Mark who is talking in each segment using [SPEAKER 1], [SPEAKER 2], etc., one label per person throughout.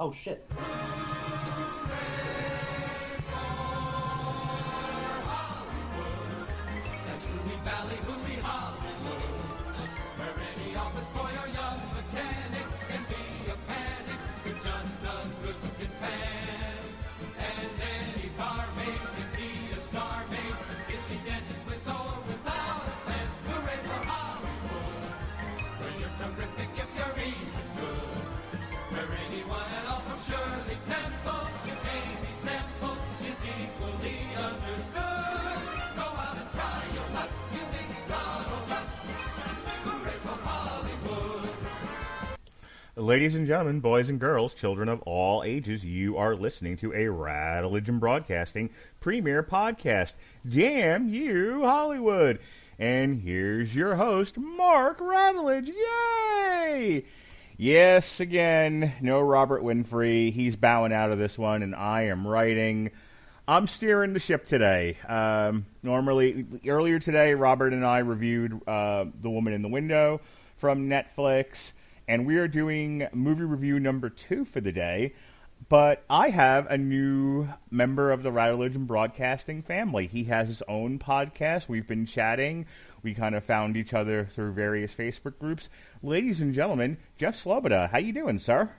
[SPEAKER 1] Oh, shit.
[SPEAKER 2] That's Hooey Valley, Hooey Hollywood, where any office boy or young mechanic can be a panic with just a good-looking pan. And any barmaid can be a star maid if she dances with or without a plan. Hooray for Hollywood, where you're terrific if you're even good, where anyone at all from Shirley Temple to Amy Semple is equally understood. Go out and try your luck, you may be gone or luck. Hooray for Hollywood.
[SPEAKER 3] Ladies and gentlemen, boys and girls, children of all ages, you are listening to a Radulich Broadcasting premiere podcast. Damn you, Hollywood! And here's your host, Mark Radulich. Yay! Yes, again, no Robert Winfrey. He's bowing out of this one, and I am writing. I'm steering the ship today. Earlier today, Robert and I reviewed The Woman in the Window from Netflix, and we are doing movie review number 2 for the day. But I have a new member of the Radulich Broadcasting family. He has his own podcast. We've been chatting. We kind of found each other through various Facebook groups. Ladies and gentlemen, Jeff Sloboda, how you doing, sir?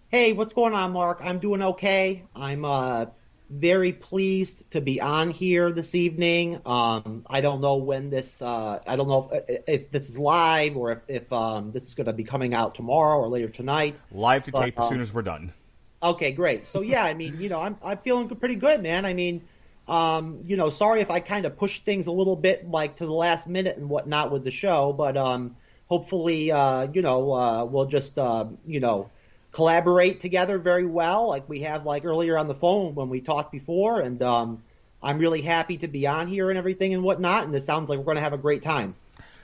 [SPEAKER 1] Hey, what's going on, Mark? I'm doing okay. I'm very pleased to be on here this evening. I don't know when this, I don't know if this is live or if this is going to be coming out tomorrow or later tonight.
[SPEAKER 3] Live to tape as soon as we're done.
[SPEAKER 1] Okay, great. So yeah, I mean, I'm feeling pretty good, man. I mean, sorry if I kind of pushed things a little bit like to the last minute and whatnot with the show, but hopefully, we'll just collaborate together very well, like we have like earlier on the phone when we talked before, and I'm really happy to be on here and everything and whatnot, and it sounds like we're going to have a great time.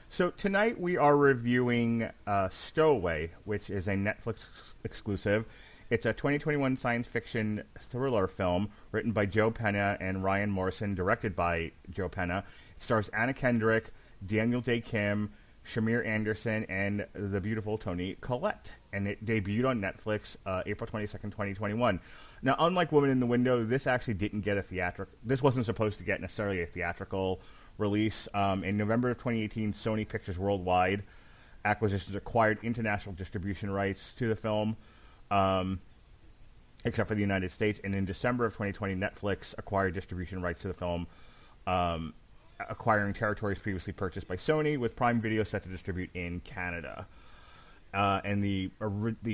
[SPEAKER 3] So tonight we are reviewing Stowaway, which is a Netflix exclusive. It's a 2021 science fiction thriller film written by Joe Penna and Ryan Morrison, directed by Joe Penna. It stars Anna Kendrick, Daniel Day Kim, Shamir Anderson, and the beautiful Toni Collette. And it debuted on Netflix April 22nd, 2021. Now, unlike Woman in the Window, this actually didn't get a theatrical... This wasn't supposed to get necessarily a theatrical release. In November of 2018, Sony Pictures Worldwide Acquisitions acquired international distribution rights to the film, except for the United States. And in December of 2020, Netflix acquired distribution rights to the film, acquiring territories previously purchased by Sony, with Prime Video set to distribute in Canada. And the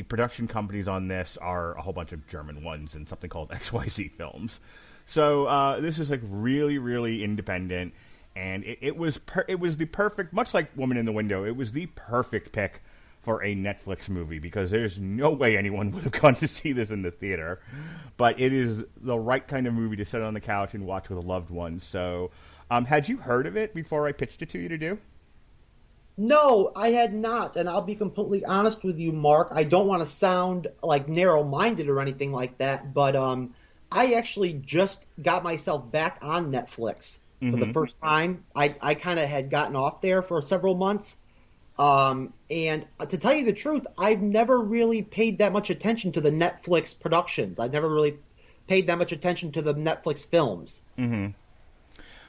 [SPEAKER 3] production companies on this are a whole bunch of German ones and something called XYZ Films. So this is like really, really independent, and it was the perfect, much like Woman in the Window, it was the perfect pick for a Netflix movie, because there's no way anyone would have gone to see this in the theater. But it is the right kind of movie to sit on the couch and watch with a loved one. So had you heard of it before I pitched it to you to do?
[SPEAKER 1] No, I had not, and I'll be completely honest with you, Mark. I don't want to sound like narrow-minded or anything like that, but I actually just got myself back on Netflix for the first time. I kind of had gotten off there for several months, and to tell you the truth, I've never really paid that much attention to the Netflix productions. I've never really paid that much attention to the Netflix films.
[SPEAKER 3] Mm-hmm.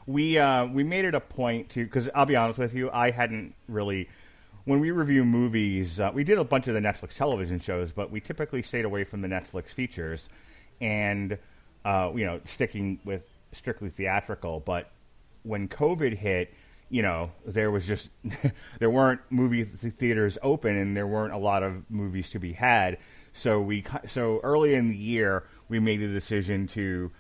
[SPEAKER 3] We made it a point to, because I'll be honest with you, I hadn't really, when we review movies, we did a bunch of the Netflix television shows, but we typically stayed away from the Netflix features and, sticking with strictly theatrical. But when COVID hit, there was just, there weren't movie theaters open and there weren't a lot of movies to be had. So early in the year, we made the decision to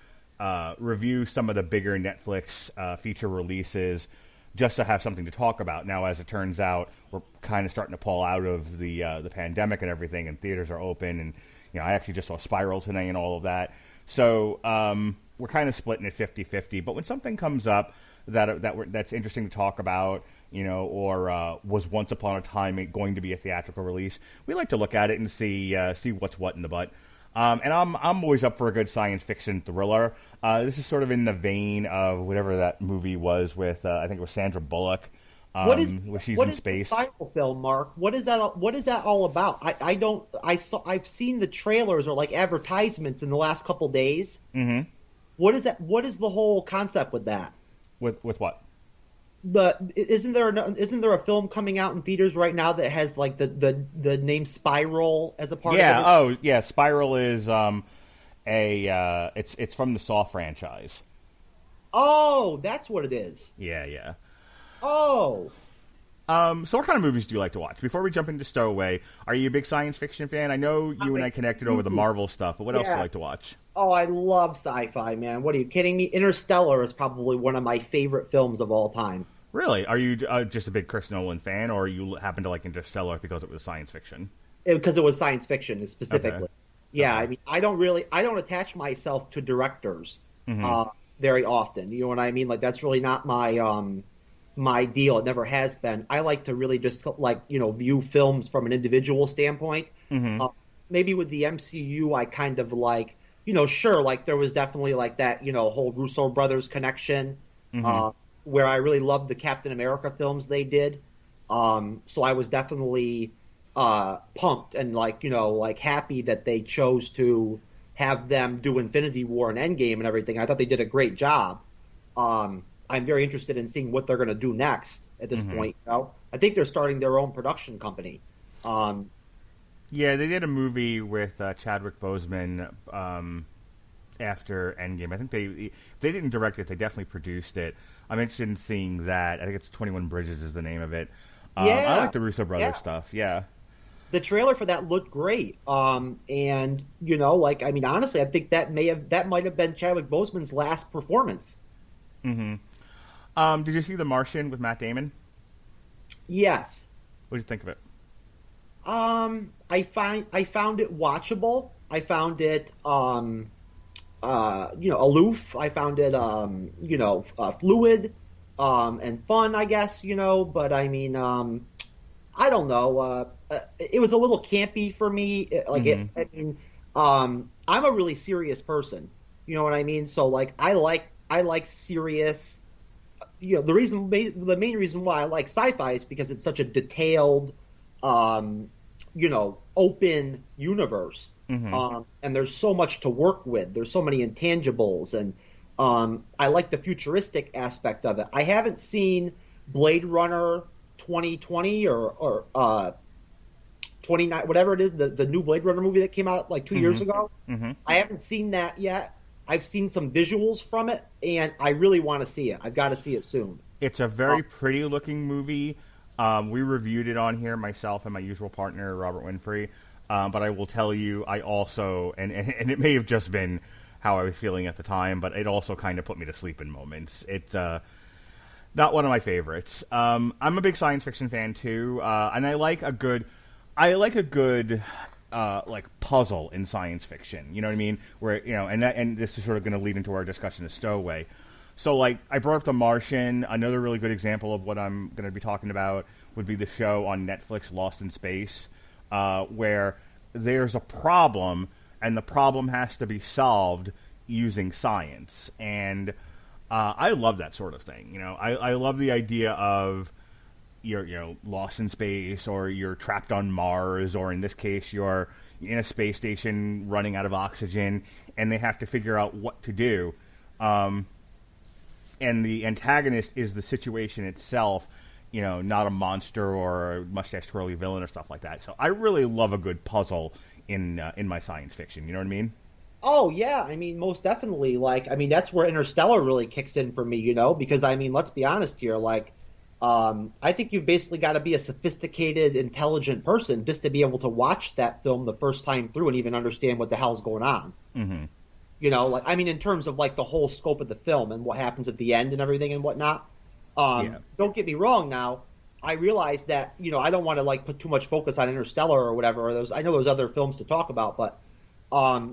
[SPEAKER 3] review some of the bigger Netflix feature releases, just to have something to talk about. Now, as it turns out, we're kind of starting to pull out of the pandemic and everything, and theaters are open. And I actually just saw Spiral today and all of that. So we're kind of splitting it 50-50. But when something comes up that's interesting to talk about, or was once upon a time going to be a theatrical release, we like to look at it and see what's what in the butt. And I'm always up for a good science fiction thriller. This is sort of in the vein of whatever that movie was with, I think it was Sandra Bullock, where she's
[SPEAKER 1] what
[SPEAKER 3] in
[SPEAKER 1] is
[SPEAKER 3] space.
[SPEAKER 1] the Spiral film, Mark? What is that? What is that all about? I've seen the trailers or like advertisements in the last couple days.
[SPEAKER 3] Mm-hmm.
[SPEAKER 1] What is that? What is the whole concept with that?
[SPEAKER 3] With what?
[SPEAKER 1] Isn't there a film coming out in theaters right now that has like the name Spiral as a part of it?
[SPEAKER 3] Oh yeah, Spiral is it's from the Saw franchise.
[SPEAKER 1] Oh, that's what it is.
[SPEAKER 3] Yeah.
[SPEAKER 1] Oh.
[SPEAKER 3] So what kind of movies do you like to watch? Before we jump into Stowaway, are you a big science fiction fan? I know you and I connected over the Marvel stuff, but what else do you like to watch?
[SPEAKER 1] Oh, I love sci-fi, man. What are you kidding me? Interstellar is probably one of my favorite films of all time.
[SPEAKER 3] Really? Are you just a big Chris Nolan fan, or you happen to like Interstellar because it was science fiction?
[SPEAKER 1] Because it was science fiction specifically.
[SPEAKER 3] Okay.
[SPEAKER 1] Yeah,
[SPEAKER 3] Okay.
[SPEAKER 1] I mean, I don't attach myself to directors very often. You know what I mean? Like that's really not my deal. It never has been. I like to really just view films from an individual standpoint. Maybe with the MCU, I kind of like, sure, like there was definitely like that, whole Russo brothers connection, where I really loved the Captain America films they did. So I was definitely pumped and like happy that they chose to have them do Infinity War and Endgame and everything. I thought they did a great job. I'm very interested in seeing what they're going to do next at this point. I think they're starting their own production company.
[SPEAKER 3] Yeah, they did a movie with Chadwick Boseman after Endgame. I think they didn't direct it; they definitely produced it. I'm interested in seeing that. I think it's 21 Bridges is the name of it. I like the Russo brothers stuff. Yeah.
[SPEAKER 1] The trailer for that looked great. And honestly, I think that might have been Chadwick Boseman's last performance.
[SPEAKER 3] Did you see The Martian with Matt Damon?
[SPEAKER 1] Yes.
[SPEAKER 3] What did you think of it?
[SPEAKER 1] I found it watchable. I found it aloof. I found it fluid and fun, I guess, but I mean I don't know. It was a little campy for me. I'm a really serious person. You know what I mean? So like I like serious. The main reason why I like sci-fi is because it's such a detailed, open universe, and there's so much to work with. There's so many intangibles, and I like the futuristic aspect of it. I haven't seen Blade Runner 2020 or 29, whatever it is, the new Blade Runner movie that came out like 2 years ago. I haven't seen that yet. I've seen some visuals from it, and I really want to see it. I've got to see it soon.
[SPEAKER 3] It's a very pretty-looking movie. We reviewed it on here, myself and my usual partner, Robert Winfrey. But I will tell you, I also, and it may have just been how I was feeling at the time, but it also kind of put me to sleep in moments. It's not one of my favorites. I'm a big science fiction fan, too, and I like a good puzzle in science fiction. You know what I mean? Where and this is sort of going to lead into our discussion of Stowaway. So like I brought up The Martian. Another really good example of what I'm going to be talking about would be the show on Netflix, Lost in Space, where there's a problem and the problem has to be solved using science. And I love that sort of thing. I love the idea of you're lost in space, or you're trapped on Mars, or in this case you're in a space station running out of oxygen, and they have to figure out what to do. And the antagonist is the situation itself, not a monster or a mustache twirly villain or stuff like that. So I really love a good puzzle in my science fiction. You know what I mean?
[SPEAKER 1] Oh yeah, I mean most definitely. That's where Interstellar really kicks in for me. Because let's be honest here. I think you've basically got to be a sophisticated, intelligent person just to be able to watch that film the first time through and even understand what the hell's going on. In terms of the whole scope of the film and what happens at the end and everything and whatnot. Don't get me wrong. Now, I realize that I don't want to put too much focus on Interstellar or whatever. I know there's other films to talk about, but I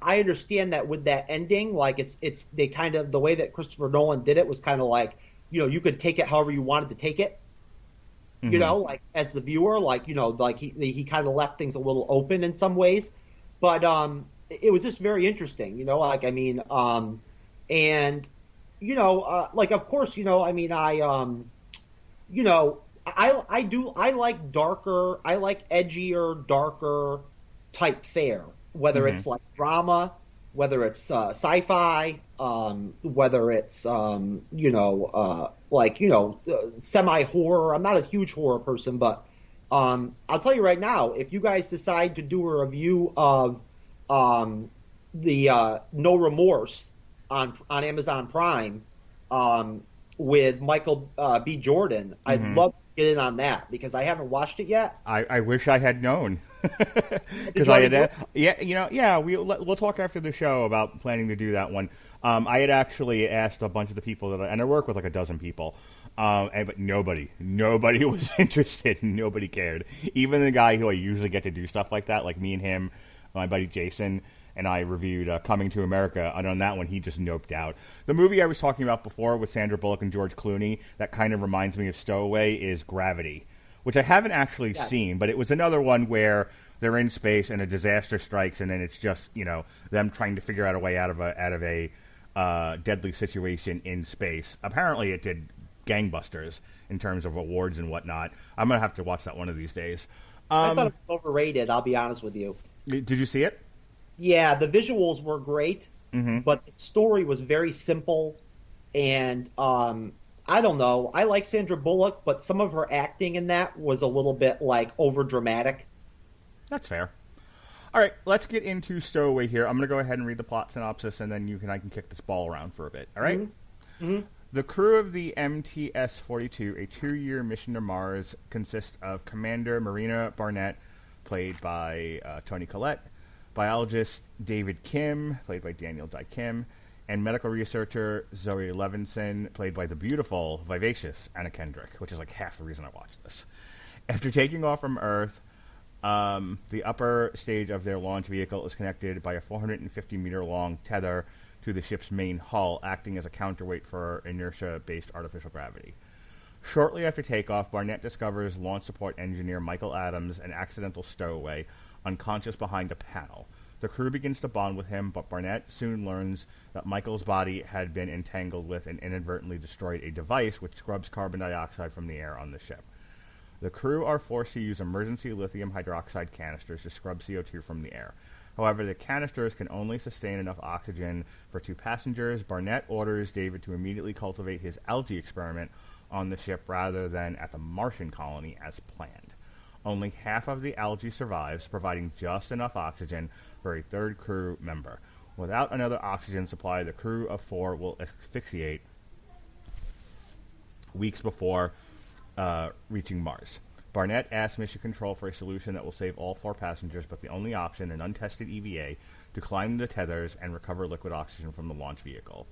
[SPEAKER 1] understand that with that ending, it's they kind of the way that Christopher Nolan did it was kind of you could take it however you wanted to take it. As the viewer, he kind of left things a little open in some ways, but it was just very interesting, of course, you know, I like darker, I like edgier, darker type fare, whether
[SPEAKER 3] Mm-hmm.
[SPEAKER 1] it's like drama, whether it's sci-fi, whether it's semi horror. I'm not a huge horror person, but I'll tell you right now, if you guys decide to do a review of the No Remorse on Amazon Prime, with Michael B. Jordan, I'd love to get in on that because I haven't watched it yet.
[SPEAKER 3] I wish I had known
[SPEAKER 1] Did
[SPEAKER 3] because
[SPEAKER 1] you
[SPEAKER 3] I
[SPEAKER 1] already
[SPEAKER 3] had
[SPEAKER 1] do it?
[SPEAKER 3] we'll talk after the show about planning to do that one. I had actually asked a bunch of the people and I work with like a dozen people, but nobody was interested. Nobody cared. Even the guy who I usually get to do stuff like that, like me and him, my buddy Jason. And I reviewed Coming to America, and on that one, he just noped out. The movie I was talking about before with Sandra Bullock and George Clooney that kind of reminds me of Stowaway is Gravity, which I haven't actually seen, but it was another one where they're in space and a disaster strikes, and then it's just them trying to figure out a way out of a deadly situation in space. Apparently, it did gangbusters in terms of awards and whatnot. I'm gonna have to watch that one of these days.
[SPEAKER 1] I thought it was overrated. I'll be honest with you.
[SPEAKER 3] Did you see it?
[SPEAKER 1] Yeah, the visuals were great, but the story was very simple, and I don't know. I like Sandra Bullock, but some of her acting in that was a little bit like over dramatic.
[SPEAKER 3] That's fair. All right, let's get into Stowaway here. I'm going to go ahead and read the plot synopsis, and then I can kick this ball around for a bit. All right? The crew of the MTS-42, a 2-year mission to Mars, consists of Commander Marina Barnett, played by Toni Collette, biologist David Kim, played by Daniel Dai Kim, and medical researcher Zoe Levinson, played by the beautiful, vivacious Anna Kendrick, which is like half the reason I watched this. After taking off from Earth, the upper stage of their launch vehicle is connected by a 450-meter-long tether to the ship's main hull, acting as a counterweight for inertia-based artificial gravity. Shortly after takeoff, Barnett discovers launch support engineer Michael Adams, an accidental stowaway, unconscious behind a panel. The crew begins to bond with him, but Barnett soon learns that Michael's body had been entangled with and inadvertently destroyed a device which scrubs carbon dioxide from the air on the ship. The crew are forced to use emergency lithium hydroxide canisters to scrub CO2 from the air. However, the canisters can only sustain enough oxygen for 2 passengers. Barnett orders David to immediately cultivate his algae experiment on the ship rather than at the Martian colony as planned. Only half of the algae survives, providing just enough oxygen for a 3rd crew member. Without another oxygen supply, the crew of 4 will asphyxiate weeks before reaching Mars. Barnett asks Mission Control for a solution that will save all 4 passengers, but the only option, an untested EVA, to climb the tethers and recover liquid oxygen from the launch vehicle,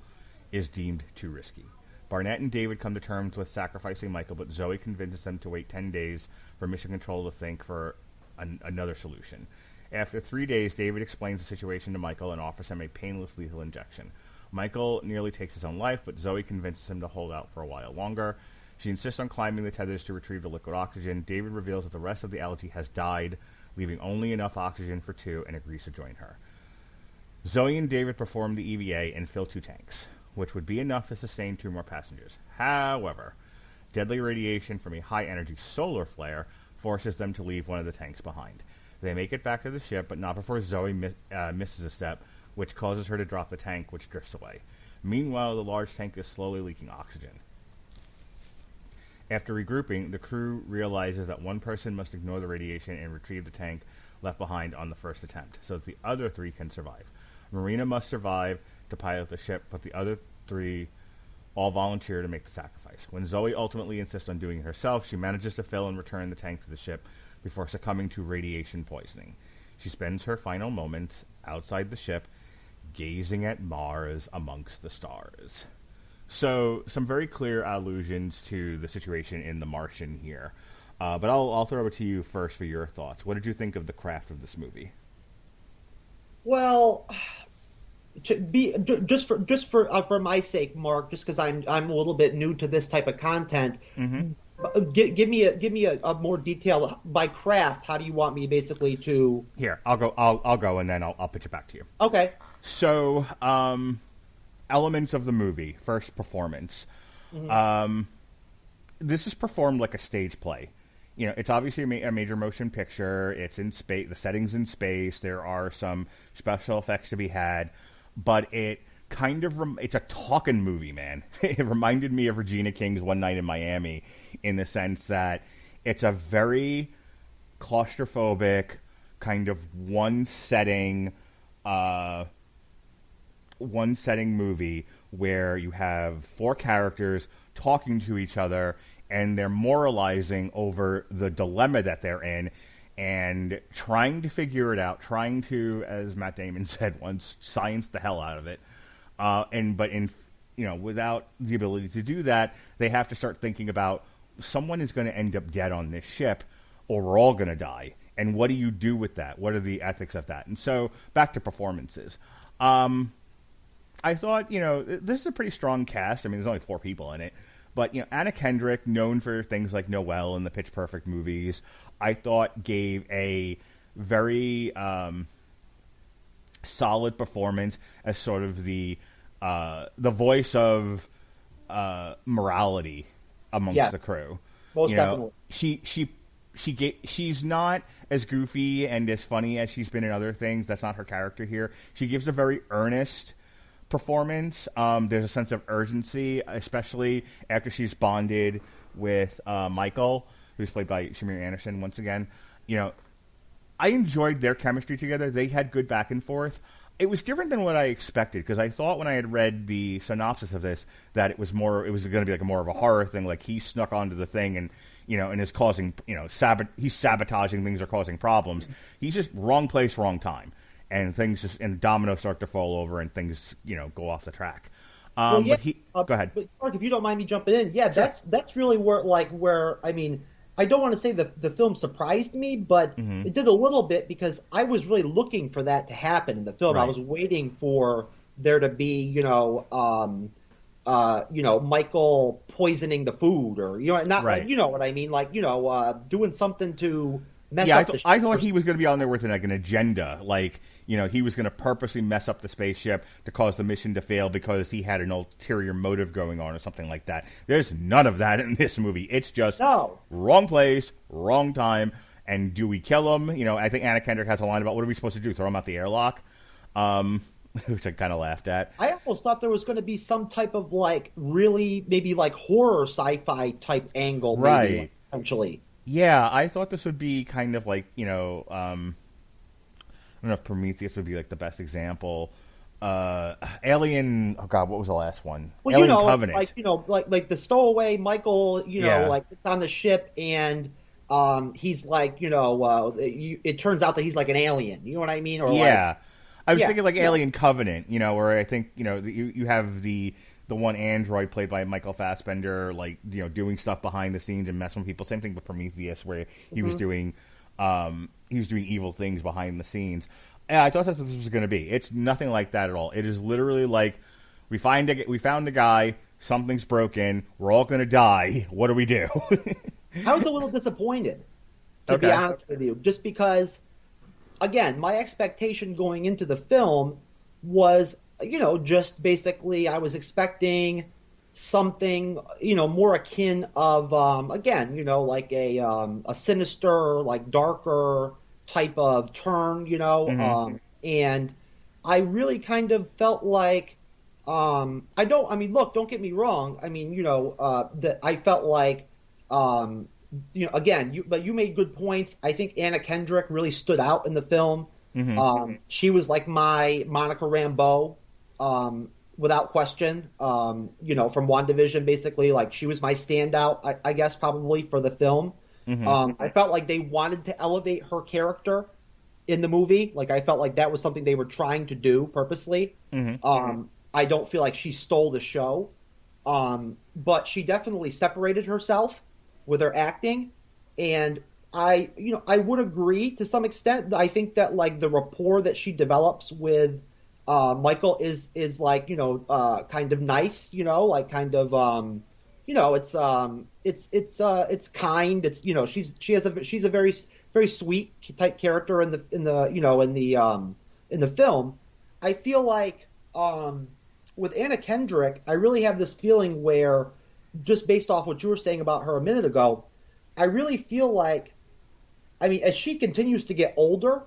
[SPEAKER 3] is deemed too risky. Barnett and David come to terms with sacrificing Michael, but Zoe convinces them to wait 10 days for Mission Control to think for another solution. After 3 days, David explains the situation to Michael and offers him a painless lethal injection. Michael nearly takes his own life, but Zoe convinces him to hold out for a while longer. She insists on climbing the tethers to retrieve the liquid oxygen. David reveals that the rest of the algae has died, leaving only enough oxygen for 2, and agrees to join her. Zoe and David perform the EVA and fill 2 tanks, which would be enough to sustain 2 more passengers. However, deadly radiation from a high-energy solar flare forces them to leave one of the tanks behind. They make it back to the ship, but not before Zoe misses a step, which causes her to drop the tank, which drifts away. Meanwhile, the large tank is slowly leaking oxygen. After regrouping, the crew realizes that one person must ignore the radiation and retrieve the tank left behind on the first attempt, so that the other 3 can survive. Marina must survive to pilot the ship, but the other 3 all volunteer to make the sacrifice. When Zoe ultimately insists on doing it herself, she manages to fill and return the tank to the ship before succumbing to radiation poisoning. She spends her final moments outside the ship, gazing at Mars amongst the stars. So, some very clear allusions to the situation in The Martian here. But I'll throw it to you first for your thoughts. What did you think of the craft of this movie?
[SPEAKER 1] Well, just for my sake, Mark, just because I'm a little bit new to this type of content, give me a more detail by craft. How do you want me basically to?
[SPEAKER 3] Here, I'll go, and then I'll pitch it back to you.
[SPEAKER 1] Okay.
[SPEAKER 3] So, elements of the movie. First, performance. this is performed like a stage play. It's obviously a major motion picture. It's in space. The setting's in space. There are some special effects to be had, but it kind of it's a talking movie, man. It reminded me of Regina King's One Night in Miami in the sense that it's a very claustrophobic kind of one setting movie where you have four characters talking to each other and they're moralizing over the dilemma that they're in and trying to figure it out, trying to, as Matt Damon said once, science the hell out of it. Without the ability to do that, they have to start thinking about someone is going to end up dead on this ship or we're all going to die. And what do you do with that? What are the ethics of that? And so back to performances. I thought, this is a pretty strong cast. I mean, there's only 4 people in it. But, Anna Kendrick, known for things like Noelle and the Pitch Perfect movies, I thought gave a very solid performance as sort of the voice of morality amongst the crew.
[SPEAKER 1] Most definitely.
[SPEAKER 3] She's not as goofy and as funny as she's been in other things. That's not her character here. She gives a very earnest performance. There's a sense of urgency, especially after she's bonded with Michael, who's played by Shamir Anderson once again. I enjoyed their chemistry together. They had good back and forth. It was different than what I expected, because I thought when I had read the synopsis of this that it was going to be like more of a horror thing, like he snuck onto the thing and is causing, he's sabotaging things or causing problems. He's just wrong place, wrong time. And and dominoes start to fall over and things, go off the track. Go ahead.
[SPEAKER 1] But Mark, if you don't mind me jumping in, sure. That's really where I mean, I don't want to say the film surprised me, but it did a little bit because I was really looking for that to happen in the film. Right. I was waiting for there to be, Michael poisoning the food or, right. You know what I mean? Like, doing something to mess up the ship. I
[SPEAKER 3] thought he was going to be on there with an agenda. Like, he was going to purposely mess up the spaceship to cause the mission to fail because he had an ulterior motive going on or something like that. There's none of that in this movie. It's just wrong place, wrong time, and do we kill him? I think Anna Kendrick has a line about what are we supposed to do, throw him out the airlock? Which I kind of laughed at.
[SPEAKER 1] I almost thought there was going to be some type of maybe horror sci-fi type angle, maybe, essentially.
[SPEAKER 3] Yeah, I thought this would be kind of like, I don't know if Prometheus would be the best example. Alien. Oh God, what was the last one?
[SPEAKER 1] Well,
[SPEAKER 3] Alien Covenant.
[SPEAKER 1] Like the Stowaway. Michael. It's on the ship and he's it turns out that he's like an alien. You know what I mean? Or
[SPEAKER 3] I was thinking Alien Covenant. Where I think you have the one android played by Michael Fassbender, doing stuff behind the scenes and messing with people. Same thing with Prometheus, where he was doing evil things behind the scenes. And I thought that's what this was going to be. It's nothing like that at all. It is literally like we found a guy, something's broken, we're all going to die. What do we do?
[SPEAKER 1] I was a little disappointed, to be honest with you, just because, again, my expectation going into the film was, just basically I was expecting something, more akin of, again, like a sinister, darker type of turn, and I really kind of felt like, don't get me wrong. I mean, that I felt like, again, you made good points. I think Anna Kendrick really stood out in the film. She was like my Monica Rambeau, without question, from WandaVision, basically, she was my standout, I guess, probably for the film. I felt like they wanted to elevate her character in the movie. I felt like that was something they were trying to do purposely. I don't feel like she stole the show. But she definitely separated herself with her acting. And I would agree to some extent. I think that the rapport that she develops with Michael is kind of nice, it's kind. It's she's a very very sweet type character in the film. I feel like with Anna Kendrick, I really have this feeling where just based off what you were saying about her a minute ago, I really feel like, I mean, as she continues to get older,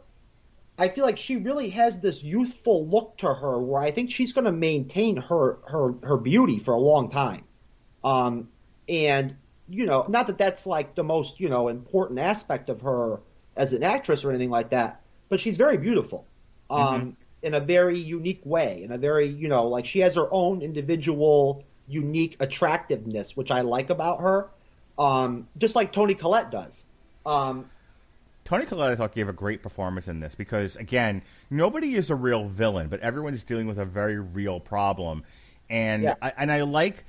[SPEAKER 1] I feel like she really has this youthful look to her where I think she's going to maintain her beauty for a long time. And, you know, not that that's like the most, you know, important aspect of her as an actress or anything like that, but she's very beautiful. In a very unique way, in a very, you know, like she has her own individual, unique attractiveness, which I like about her, just like Toni Collette does.
[SPEAKER 3] Toni Collette, I thought, gave a great performance in this because, again, nobody is a real villain, but everyone's dealing with a very real problem. And I like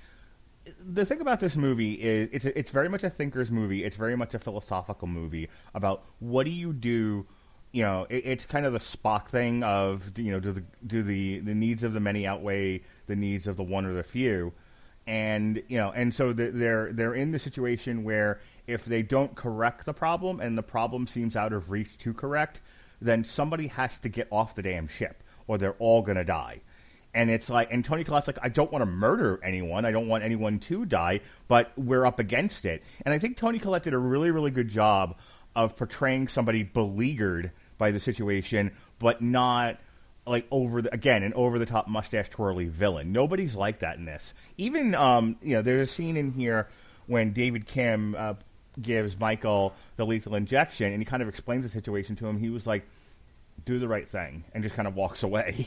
[SPEAKER 3] the thing about this movie is it's very much a thinker's movie. It's very much a philosophical movie about what do you do. You know, it's kind of the Spock thing of, you know, do the needs of the many outweigh the needs of the one or the few, and you know, and so they're in the situation where if they don't correct the problem and the problem seems out of reach to correct, then somebody has to get off the damn ship or they're all gonna die. And it's like, and Toni Collette's like, I don't want to murder anyone. I don't want anyone to die, but we're up against it. And I think Toni Collette did a really, really good job of portraying somebody beleaguered by the situation, but not like an over-the-top mustache twirly villain. Nobody's like that in this. Even, you know, there's a scene in here when David Kim gives Michael the lethal injection, and he kind of explains the situation to him. He was like, do the right thing, and just kind of walks away.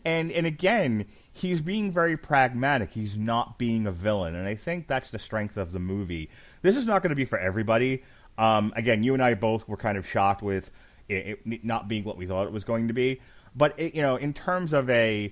[SPEAKER 3] And again, he's being very pragmatic. He's not being a villain, and I think that's the strength of the movie. This is not going to be for everybody. Again, you and I both were kind of shocked with it not being what we thought it was going to be. But, you know, in terms of an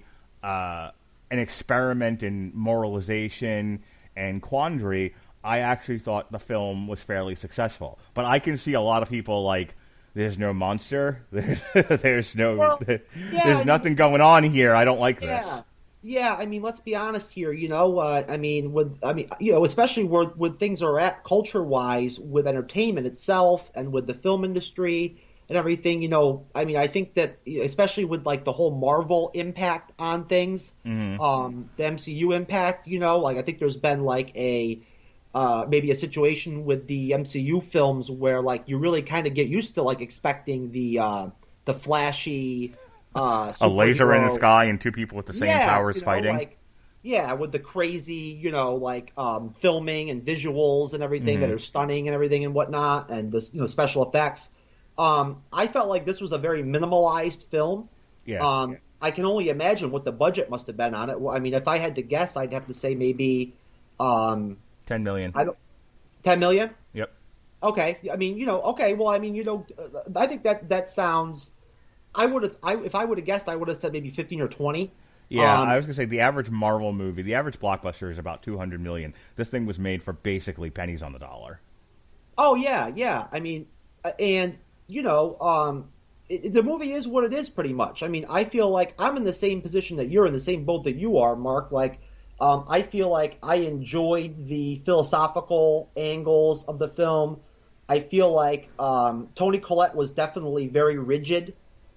[SPEAKER 3] experiment in moralization and quandary, I actually thought the film was fairly successful. But I can see a lot of people like, there's no monster, there's nothing going on here. I don't like this.
[SPEAKER 1] Yeah, I mean, let's be honest here. You know, you know, especially where things are at culture-wise with entertainment itself and with the film industry and everything. You know, I mean, I think that especially with like the whole Marvel impact on things, the MCU impact. You know, like I think there's been like maybe a situation with the MCU films where like you really kind of get used to like expecting the flashy.
[SPEAKER 3] A laser in the sky and two people with the same powers fighting.
[SPEAKER 1] Like, with the crazy, you know, like filming and visuals and everything that are stunning and everything and whatnot, and this, you know, special effects. I felt like this was a very minimalized film. I can only imagine what the budget must have been on it. I mean, if I had to guess, I'd have to say maybe $10
[SPEAKER 3] million.
[SPEAKER 1] $10 million?
[SPEAKER 3] Yep.
[SPEAKER 1] Okay. I mean, you know, okay. Well, I mean, you know, I think that sounds. If I would have guessed, I would have said maybe 15 or 20.
[SPEAKER 3] Yeah, I was gonna say the average Marvel movie, the average blockbuster is about $200 million. This thing was made for basically pennies on the dollar.
[SPEAKER 1] Oh yeah. I mean, and you know, the movie is what it is pretty much. I mean, I feel like I'm in the same position that you're in, the same boat that you are, Mark. Like, I feel like I enjoyed the philosophical angles of the film. I feel like Toni Collette was definitely very rigid.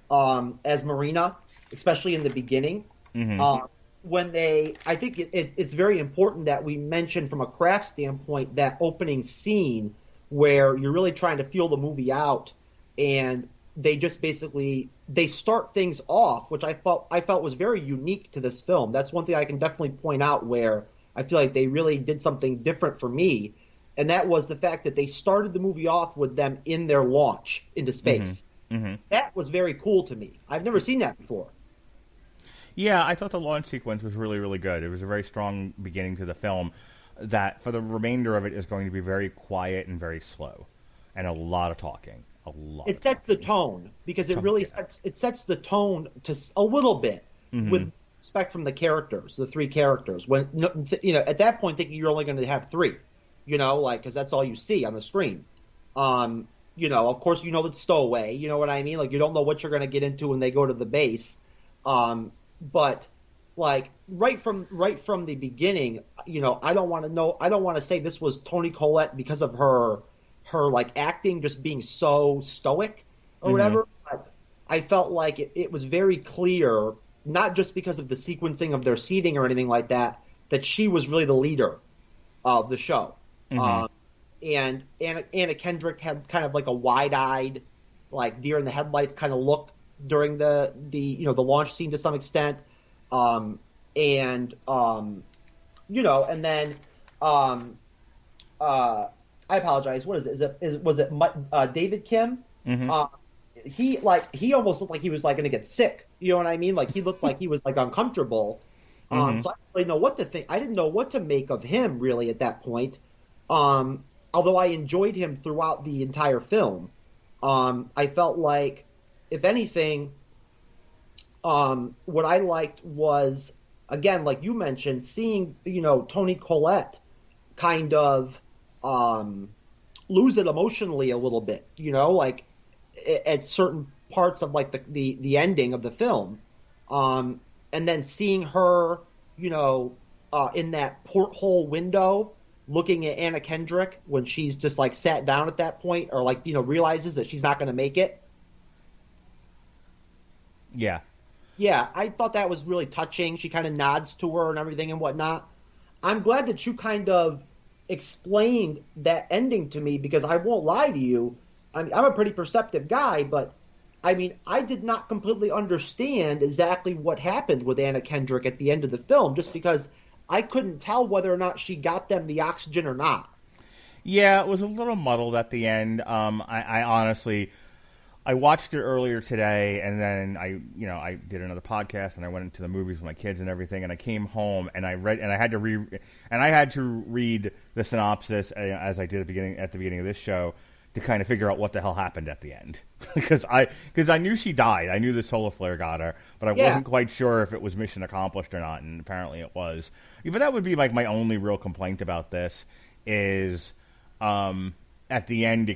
[SPEAKER 1] As Marina, especially in the beginning, I think it's very important that we mention from a craft standpoint that opening scene where you're really trying to feel the movie out, and they just basically they start things off, which I felt was very unique to this film. That's one thing I can definitely point out where I feel like they really did something different for me, and that was the fact that they started the movie off with them in their launch into space. That was very cool to me. I've never seen that before.
[SPEAKER 3] Yeah, I thought the launch sequence was really, really good. It was a very strong beginning to the film that for the remainder of it is going to be very quiet and very slow and a lot of talking. It sets
[SPEAKER 1] the tone because it really sets the tone to a little bit with respect from the characters, the three characters. When you know, at that point, thinking you're only going to have three, you know, like because that's all you see on the screen. You know, of course, you know that's Stowaway. You know what I mean? Like, you don't know what you're going to get into when they go to the base. But like right from the beginning, you know, I don't want to say this was Toni Collette because of her like acting just being so stoic or whatever. But I felt like it was very clear, not just because of the sequencing of their seating or anything like that, that she was really the leader. of the show. And Anna Kendrick had kind of like a wide-eyed, like deer in the headlights kind of look during the launch scene to some extent. And then I apologize. What is it? Was it David Kim? He almost looked like he was like going to get sick. You know what I mean? Like he looked like he was like uncomfortable. So I didn't really know what to think. I didn't know what to make of him really at that point. Although I enjoyed him throughout the entire film, I felt like, if anything, what I liked was, again, like you mentioned, seeing Toni Collette kind of lose it emotionally a little bit. Like at certain parts of like the ending of the film, and then seeing her, in that porthole window, looking at Anna Kendrick when she's just like sat down at that point, or like realizes that she's not going to make it.
[SPEAKER 3] Yeah,
[SPEAKER 1] I thought that was really touching. She kind of nods to her and everything and whatnot. I'm glad that you kind of explained that ending to me, because I won't lie to you. I mean, I'm a pretty perceptive guy, but I mean, I did not completely understand exactly what happened with Anna Kendrick at the end of the film, just because I couldn't tell whether or not she got them the oxygen or not.
[SPEAKER 3] Yeah, it was a little muddled at the end. I honestly, I watched it earlier today, and then I did another podcast, and I went into the movies with my kids and everything, and I came home and I had to read the synopsis as I did at the beginning of this show, to kind of figure out what the hell happened at the end. because I knew she died. I knew the solar flare got her, but I wasn't quite sure if it was mission accomplished or not, and apparently it was. But that would be like my only real complaint about this is at the end,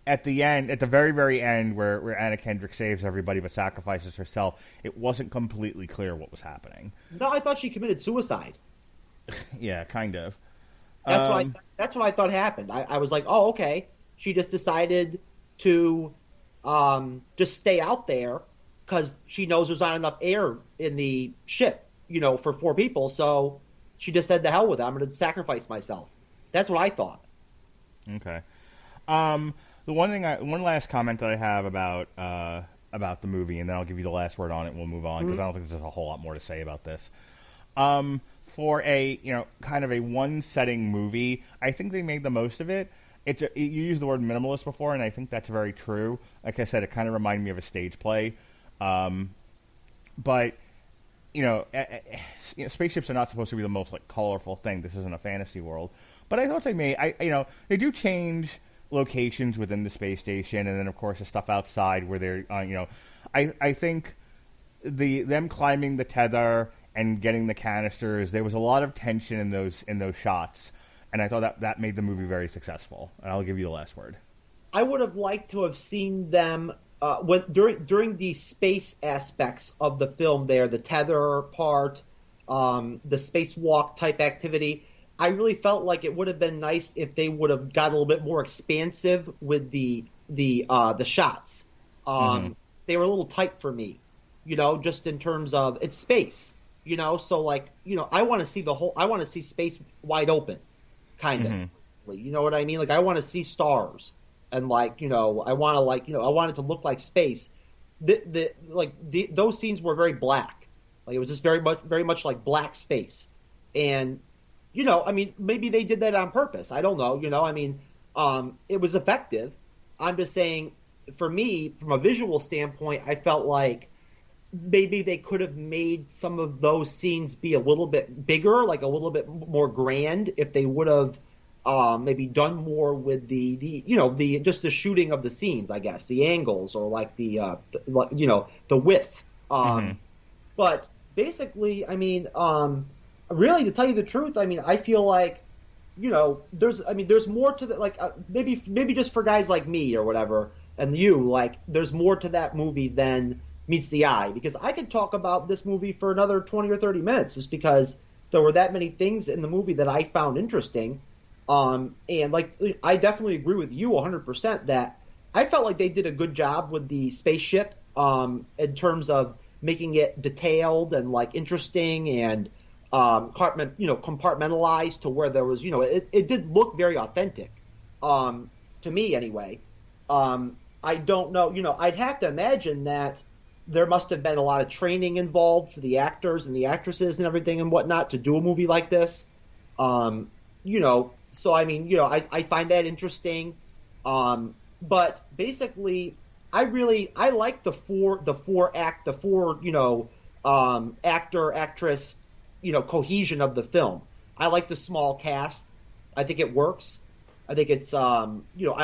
[SPEAKER 3] at the very, very end, where Anna Kendrick saves everybody but sacrifices herself, it wasn't completely clear what was happening.
[SPEAKER 1] No, I thought she committed suicide.
[SPEAKER 3] Yeah, kind of.
[SPEAKER 1] That's what I thought happened. I was like, oh, okay. She just decided to just stay out there because she knows there's not enough air in the ship, for 4 people. So she just said, "The hell with it. I'm going to sacrifice myself." That's what I thought.
[SPEAKER 3] Okay. The one last comment that I have about the movie, and then I'll give you the last word on it. And we'll move on, because I don't think there's a whole lot more to say about this. For a kind of a one setting movie, I think they made the most of it. You used the word minimalist before, and I think that's very true. Like I said, it kind of reminded me of a stage play. But spaceships are not supposed to be the most like colorful thing. This isn't a fantasy world, but I thought they do change locations within the space station, and then of course the stuff outside where they're I think them climbing the tether and getting the canisters, there was a lot of tension in those shots, and I thought that made the movie very successful. And I'll give you the last word.
[SPEAKER 1] I would have liked to have seen them during the space aspects of the film. There, the tether part, the spacewalk type activity. I really felt like it would have been nice if they would have got a little bit more expansive with the shots. They were a little tight for me, just in terms of it's space. So like, I want to see space wide open, kind of. You know what I mean? Like, I want to see stars, and like, I want it to look like space. Those scenes were very black. Like, it was just very much like black space, and maybe they did that on purpose. I don't know. It was effective. I'm just saying, for me, from a visual standpoint, I felt like maybe they could have made some of those scenes be a little bit bigger, like a little bit more grand, if they would have maybe done more with the just the shooting of the scenes, I guess, the angles, or like the width. But basically, really, to tell you the truth, I feel like there's more to that. Like maybe just for guys like me or whatever, and there's more to that movie than meets the eye, because I could talk about this movie for another 20 or 30 minutes, just because there were that many things in the movie that I found interesting. And like, I definitely agree with you 100% that I felt like they did a good job with the spaceship, in terms of making it detailed and like interesting, and compartmentalized to where there was, it did look very authentic, to me anyway. I don't know, I'd have to imagine that there must have been a lot of training involved for the actors and the actresses and everything and whatnot to do a movie like this. So I mean, I find that interesting. But basically, I like the four actor, actress, cohesion of the film. I like the small cast. I think it works. I think it's, I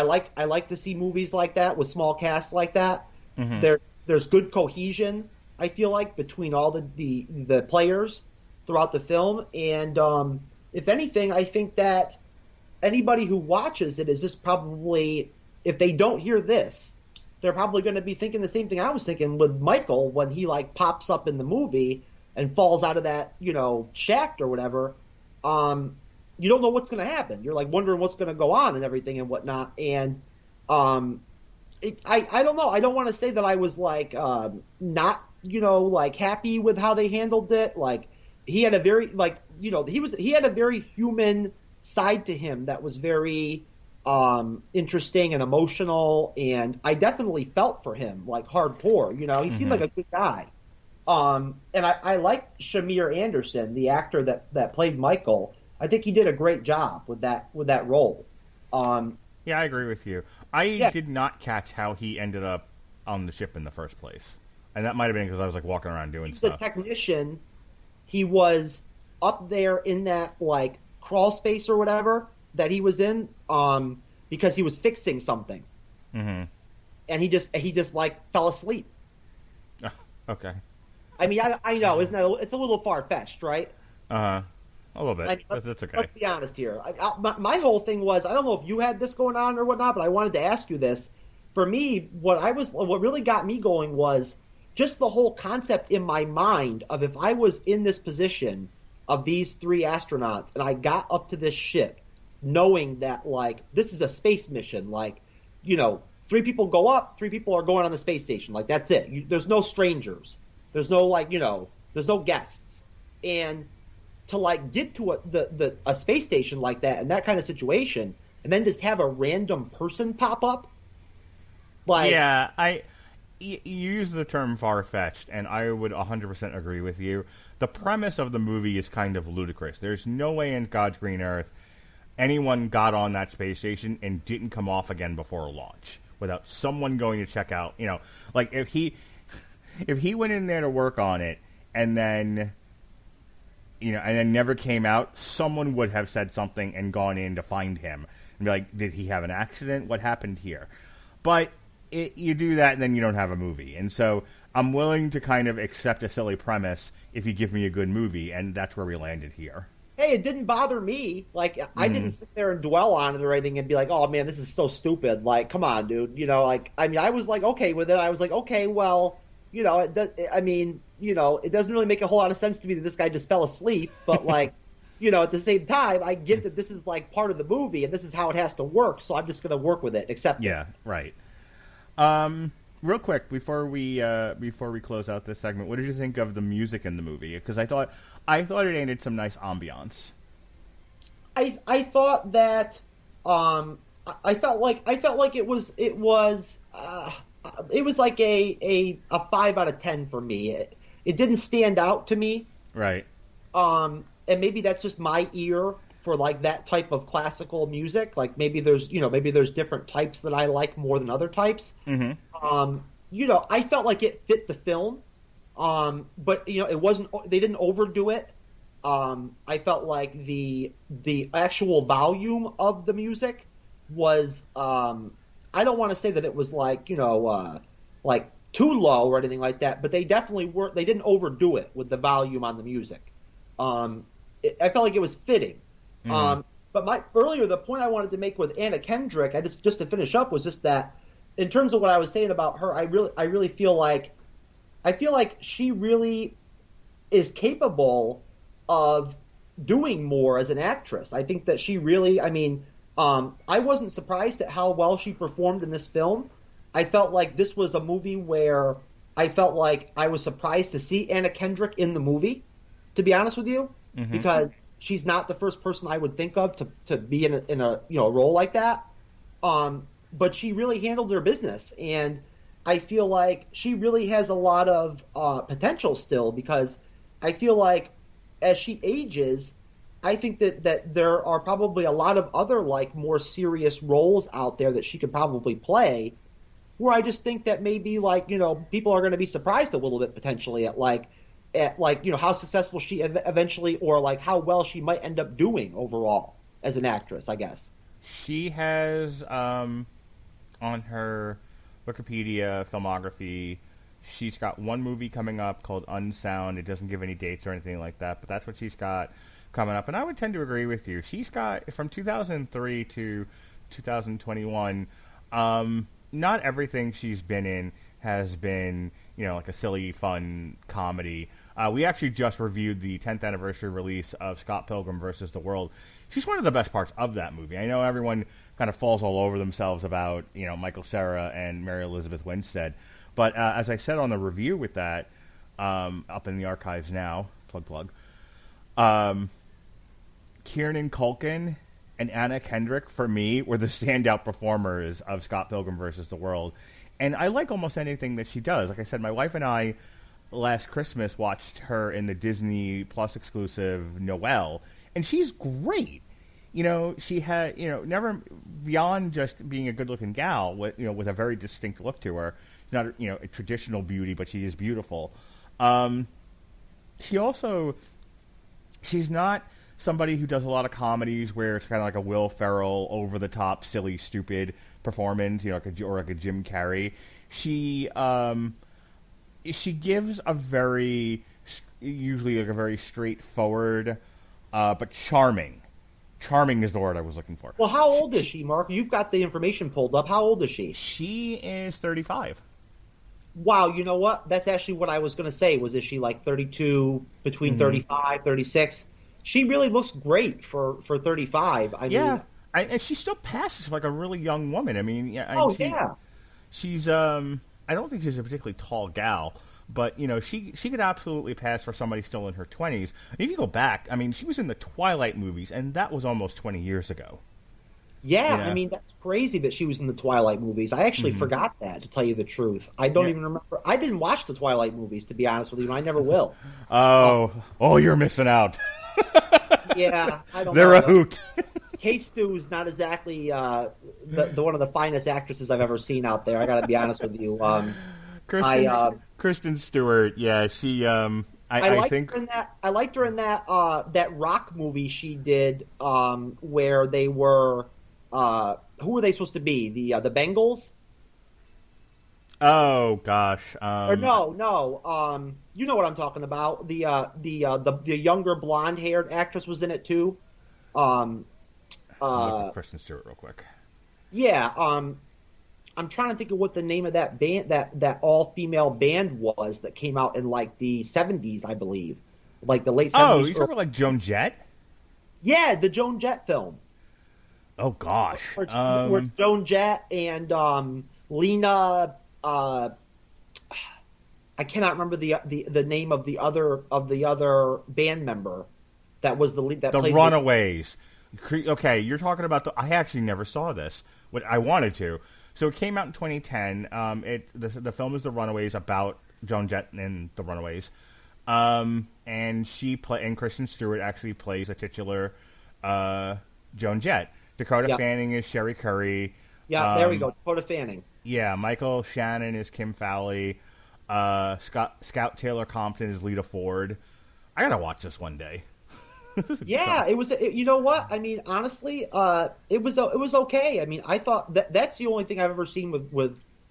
[SPEAKER 1] like to see movies like that with small casts like that. Mm-hmm. There's good cohesion, I feel like, between all the players throughout the film. And, if anything, I think that anybody who watches it is just probably, if they don't hear this, they're probably going to be thinking the same thing I was thinking with Michael when he pops up in the movie and falls out of that, shaft or whatever. You don't know what's going to happen. You're wondering what's going to go on and everything and whatnot. And I don't know. I don't want to say that I was not happy with how they handled it. He had a very he had a very human side to him that was very interesting and emotional, and I definitely felt for him hardcore. He seemed like a good guy. And I like Shamir Anderson, the actor that played Michael. I think he did a great job with that role.
[SPEAKER 3] Yeah, I agree with you. I did not catch how he ended up on the ship in the first place, and that might have been because I was walking around doing stuff.
[SPEAKER 1] He's a technician. He was up there in that crawl space or whatever that he was in, because he was fixing something, and he just fell asleep.
[SPEAKER 3] Okay.
[SPEAKER 1] I mean, I know it's a little far fetched, right?
[SPEAKER 3] A little bit, but that's okay.
[SPEAKER 1] Let's be honest here. My whole thing was, I don't know if you had this going on or whatnot, but I wanted to ask you this. For me, what really got me going was just the whole concept in my mind of if I was in this position of these three astronauts and I got up to this ship knowing that this is a space mission, 3 people go up, 3 people are going on the space station, that's it. There's no strangers. There's no there's no guests. And to get to a space station like that in that kind of situation and then just have a random person pop up.
[SPEAKER 3] You use the term far-fetched, and I would 100% agree with you. The premise of the movie is kind of ludicrous. There's no way in God's green earth anyone got on that space station and didn't come off again before launch without someone going to check out. If he went in there to work on it and then never came out, someone would have said something and gone in to find him and be like, did he have an accident? What happened here? But you do that and then you don't have a movie. And so I'm willing to kind of accept a silly premise if you give me a good movie, and that's where we landed here.
[SPEAKER 1] Hey, it didn't bother me. I didn't sit there and dwell on it or anything and be like, oh man, this is so stupid. Come on, dude. I was okay with it. I was okay, well, it doesn't really make a whole lot of sense to me that this guy just fell asleep. But at the same time, I get that this is part of the movie and this is how it has to work. So I'm just going to work with it, accept it.
[SPEAKER 3] Yeah, right. Real quick before we close out this segment, what did you think of the music in the movie? Because I thought it added some nice ambiance.
[SPEAKER 1] I thought that I felt like it was like a 5 out of 10 for me. It didn't stand out to me.
[SPEAKER 3] Right.
[SPEAKER 1] And maybe that's just my ear for that type of classical music. Maybe there's different types that I like more than other types. Mm-hmm. I felt like it fit the film. But it wasn't, they didn't overdo it. I felt like the actual volume of the music was, I don't want to say that it was too low or anything like that, but they definitely they didn't overdo it with the volume on the music. I felt like it was fitting. Mm-hmm. But the point I wanted to make with Anna Kendrick, just to finish up, was just that in terms of what I was saying about her, I really feel like she really is capable of doing more as an actress. I think that she really, I wasn't surprised at how well she performed in this film. I felt like this was a movie where I felt like I was surprised to see Anna Kendrick in the movie, to be honest with you. because she's not the first person I would think of to be in a role like that. But she really handled her business, and I feel like she really has a lot of potential still, because I feel like as she ages, I think that there are probably a lot of other like more serious roles out there that she could probably play, where I just think that maybe like, people are going to be surprised a little bit potentially at how successful she eventually, or like how well she might end up doing overall as an actress, I guess.
[SPEAKER 3] She has on her Wikipedia filmography, she's got one movie coming up called Unsound. It doesn't give any dates or anything like that, but that's what she's got coming up. And I would tend to agree with you. She's got, from 2003 to 2021, not everything she's been in has been, like a silly, fun comedy. We actually just reviewed the 10th anniversary release of Scott Pilgrim versus the World. She's one of the best parts of that movie. I know everyone kind of falls all over themselves about, Michael Cera and Mary Elizabeth Winstead. But as I said on the review with that, up in the archives now, plug, Kieran Culkin and Anna Kendrick, for me, were the standout performers of Scott Pilgrim versus the World. And I like almost anything that she does. Like I said, my wife and I last Christmas watched her in the Disney Plus exclusive Noelle, and she's great. She had, never beyond just being a good-looking gal with a very distinct look to her. She's not, a traditional beauty, but she is beautiful. She's not somebody who does a lot of comedies where it's kind of like a Will Ferrell, over-the-top, silly, stupid performance, like a Jim Carrey. She gives usually a very straightforward, but charming. Charming is the word I was looking for.
[SPEAKER 1] Well, how old is she, Mark? You've got the information pulled up. How old is she?
[SPEAKER 3] She is 35.
[SPEAKER 1] Wow, you know what? That's actually what I was going to say. Is she like 32, between 35, 36? She really looks great for 35. I mean,
[SPEAKER 3] and she still passes for like a really young woman. I mean, she's I don't think she's a particularly tall gal, but she could absolutely pass for somebody still in her 20s. And if you go back, I mean, she was in the Twilight movies, and that was almost 20 years ago.
[SPEAKER 1] Yeah, I mean, that's crazy that she was in the Twilight movies. I actually forgot that, to tell you the truth. I don't even remember. I didn't watch the Twilight movies, to be honest with you, and I never will.
[SPEAKER 3] Oh, you're missing out.
[SPEAKER 1] Yeah, I don't know.
[SPEAKER 3] They're a hoot.
[SPEAKER 1] Kay Stu is not exactly the one of the finest actresses I've ever seen out there. I got to be honest with you.
[SPEAKER 3] Kristen Stewart, yeah, she. I think
[SPEAKER 1] I liked her in that rock movie she did, where they were. Who were they supposed to be? The Bengals?
[SPEAKER 3] Oh gosh.
[SPEAKER 1] Or no. You know what I'm talking about. The younger blonde haired actress was in it too.
[SPEAKER 3] Look at Kristen Stewart real quick.
[SPEAKER 1] Yeah. I'm trying to think of what the name of that band, that all female band was that came out in like the 70s, I believe, like the late 70s.
[SPEAKER 3] Oh, you talking about like Joan Jett?
[SPEAKER 1] Yeah, the Joan Jett film.
[SPEAKER 3] Oh gosh.
[SPEAKER 1] Where Joan Jett and Lena. I cannot remember the name of the other band member that was the lead. That
[SPEAKER 3] the
[SPEAKER 1] played
[SPEAKER 3] Runaways. Okay, you're talking about I actually never saw this. What I wanted to. So it came out in 2010. The film is The Runaways, about Joan Jett and the Runaways. And and Kristen Stewart actually plays a titular Joan Jett. Dakota Fanning is Sherry Curry.
[SPEAKER 1] Yeah, there we go. Dakota Fanning.
[SPEAKER 3] Yeah, Michael Shannon is Kim Fowley. Scout Taylor Compton is Lita Ford. I gotta watch this one day.
[SPEAKER 1] Yeah, it was. You know what? I mean, honestly, it was okay. I mean, I thought that's the only thing I've ever seen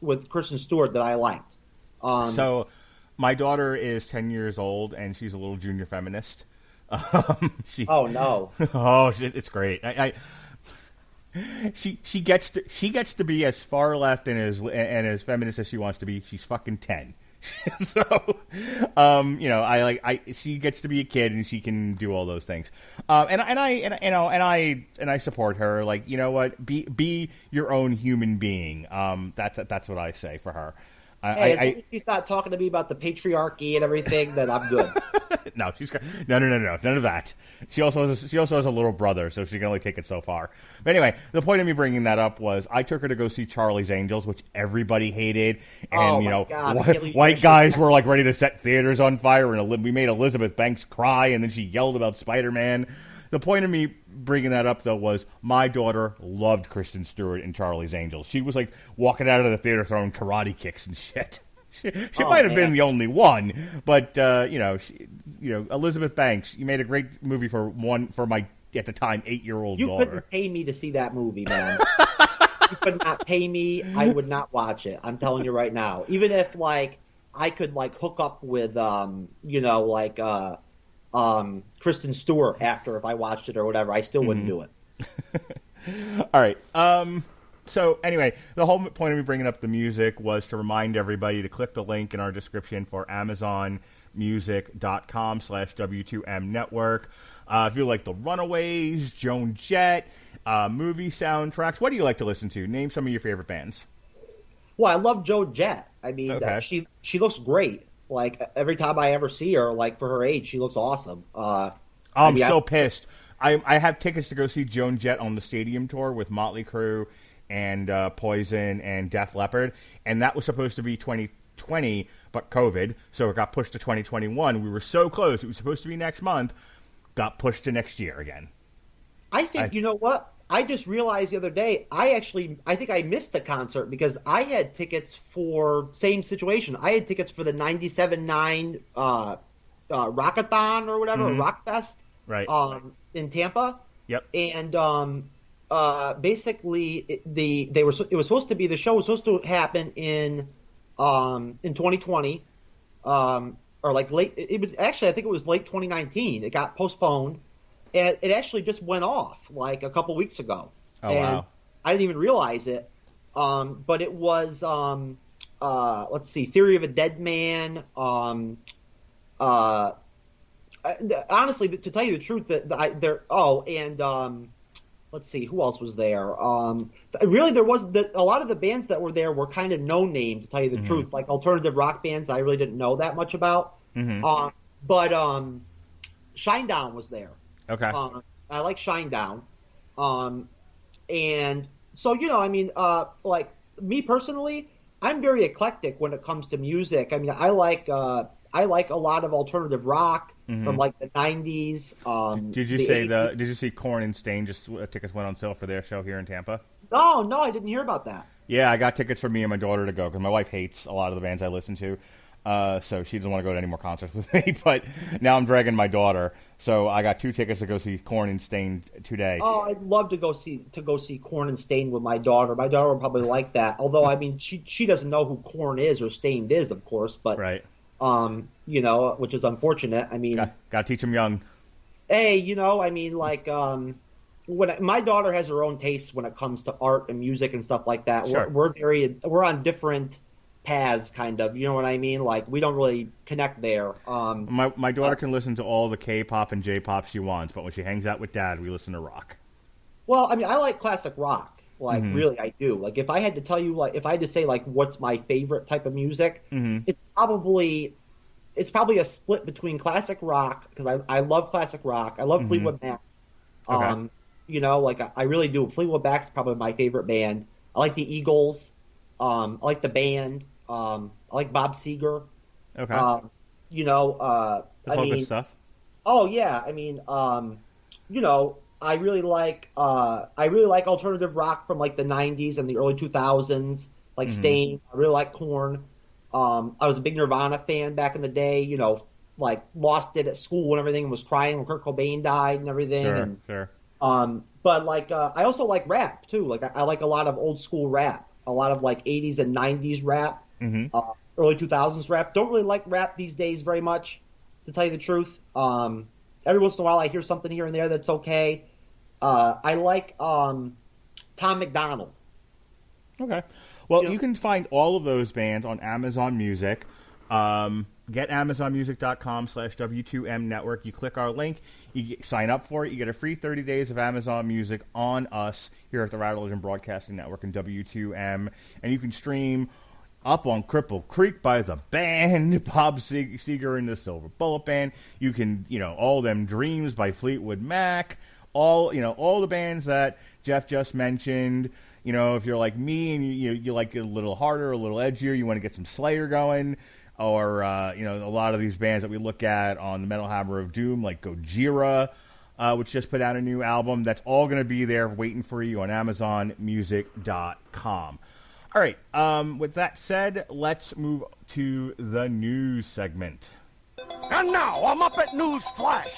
[SPEAKER 1] with Kristen Stewart that I liked.
[SPEAKER 3] So, my daughter is 10 years old, and she's a little junior feminist.
[SPEAKER 1] Oh no!
[SPEAKER 3] Oh, it's great. She gets to be as far left and as feminist as she wants to be. She's fucking 10. So, she gets to be a kid and she can do all those things. And I support her. Like, you know what? Be your own human being. That's what I say for her.
[SPEAKER 1] Hey, as long as she's not talking to me about the patriarchy and everything, then I'm good.
[SPEAKER 3] No, she's got no, none of that. She also has a little brother, so she can only take it so far. But anyway, the point of me bringing that up was I took her to go see Charlie's Angels, which everybody hated, and white guys were like ready to set theaters on fire, and we made Elizabeth Banks cry, and then she yelled about Spider-Man. The point of me bringing that up, though, was my daughter loved Kristen Stewart in Charlie's Angels. She was like walking out of the theater throwing karate kicks and shit. She might have been the only one, but Elizabeth Banks. You made a great movie for my at the time 8-year-old daughter.
[SPEAKER 1] You couldn't pay me to see that movie, man. You could not pay me. I would not watch it. I'm telling you right now. Even if I could hook up with Kristen Stewart after if I watched it or whatever, I still wouldn't do it.
[SPEAKER 3] All right. So anyway, the whole point of me bringing up the music was to remind everybody to click the link in our description for AmazonMusic.com/W2M Network. If you like the Runaways, Joan Jett, movie soundtracks, what do you like to listen to? Name some of your favorite bands.
[SPEAKER 1] Well, I love Joan Jett. I mean,
[SPEAKER 3] okay.
[SPEAKER 1] She looks great. Like, every time I ever see her, for her age, she looks awesome.
[SPEAKER 3] I'm so pissed. I have tickets to go see Joan Jett on the stadium tour with Motley Crue and Poison and Def Leppard, and that was supposed to be 2020, but COVID, so it got pushed to 2021. We were so close. It was supposed to be next month, got pushed to next year again.
[SPEAKER 1] You know what? I just realized the other day, I think I missed a concert because I had tickets for same situation. I had tickets for the 97.9 Rockathon or whatever, Rockfest,
[SPEAKER 3] right?
[SPEAKER 1] In Tampa.
[SPEAKER 3] Yep.
[SPEAKER 1] And basically, it was supposed to be, the show was supposed to happen in 2020, or late. It was actually, I think it was late 2019. It got postponed. And it actually just went off a couple weeks ago.
[SPEAKER 3] Oh,
[SPEAKER 1] and
[SPEAKER 3] wow.
[SPEAKER 1] I didn't even realize it. But it was, let's see, Theory of a Dead Man. Honestly, to tell you the truth, let's see, who else was there? Really, there was a lot of the bands that were there were kind of no name, to tell you the truth, like alternative rock bands I really didn't know that much about. But Shinedown was there.
[SPEAKER 3] Okay.
[SPEAKER 1] I like Shinedown. And so, me personally, I'm very eclectic when it comes to music. I mean, I like a lot of alternative rock from the 90s.
[SPEAKER 3] Did you see Korn and Stain tickets went on sale for their show here in Tampa?
[SPEAKER 1] No, I didn't hear about that.
[SPEAKER 3] Yeah, I got tickets for me and my daughter to go because my wife hates a lot of the bands I listen to. So she doesn't want to go to any more concerts with me, but now I'm dragging my daughter. So I got 2 tickets to go see Korn and Stain today.
[SPEAKER 1] Oh, I'd love to go see Korn and Stain with my daughter. My daughter would probably like that. Although, I mean, she doesn't know who Korn is or Stain is, of course. But
[SPEAKER 3] right.
[SPEAKER 1] Which is unfortunate. I mean,
[SPEAKER 3] got to teach them young.
[SPEAKER 1] Hey, I mean, my daughter has her own tastes when it comes to art and music and stuff like that.
[SPEAKER 3] Sure.
[SPEAKER 1] We're on different paths, kind of, you know what I mean? We don't really connect there.
[SPEAKER 3] My daughter can listen to all the K-pop and J-pop she wants, but when she hangs out with Dad, we listen to rock.
[SPEAKER 1] Well, I mean, I like classic rock. Really, I do. If I had to tell you, if I had to say, what's my favorite type of music, it's probably a split between classic rock, because I love classic rock. I love Fleetwood Mac.
[SPEAKER 3] Okay.
[SPEAKER 1] I really do. Fleetwood Mac's probably my favorite band. I like the Eagles. I like the band. I like Bob Seger.
[SPEAKER 3] Okay.
[SPEAKER 1] That's all
[SPEAKER 3] good stuff.
[SPEAKER 1] Oh yeah, I mean, I really like alternative rock from the 90s and the early 2000s, like Stain. I really like Korn. I was a big Nirvana fan back in the day. Lost it at school and everything, and was crying when Kurt Cobain died and everything.
[SPEAKER 3] Sure.
[SPEAKER 1] But I also like rap too. I like a lot of old school rap. A lot of 80s and 90s rap, early 2000s rap. Don't really like rap these days very much, to tell you the truth. Every once in a while I hear something here and there that's okay. I like Tom McDonald.
[SPEAKER 3] Okay. Well, you can find all of those bands on Amazon Music. Get AmazonMusic.com/W2M Network. You click our link, you sign up for it, you get a free 30 days of Amazon Music on us here at the Radulich Broadcasting Network and W2M, and you can stream Up on Cripple Creek by the Band, Bob Seger and the Silver Bullet Band. You can, All Them Dreams by Fleetwood Mac. All the bands that Jeff just mentioned. If you're like me and you like it a little harder, a little edgier, you want to get some Slayer going, or a lot of these bands that we look at on the Metal Hammer of Doom, like Gojira, which just put out a new album. That's all going to be there waiting for you on AmazonMusic.com. All right. With that said, let's move to the news segment.
[SPEAKER 4] And now I'm up at News Flash.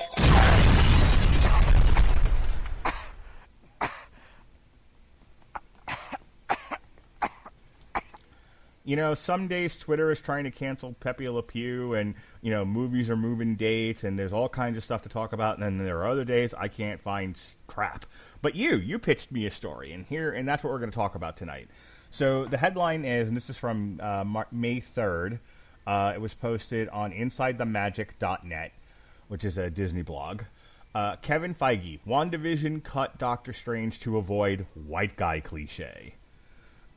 [SPEAKER 3] Some days Twitter is trying to cancel Pepe Le Pew, and, movies are moving dates, and there's all kinds of stuff to talk about, and then there are other days I can't find crap. But you pitched me a story, and that's what we're going to talk about tonight. So the headline is, and this is from May 3rd, it was posted on InsideTheMagic.net, which is a Disney blog. Kevin Feige, WandaVision Cut Doctor Strange to avoid white guy cliché.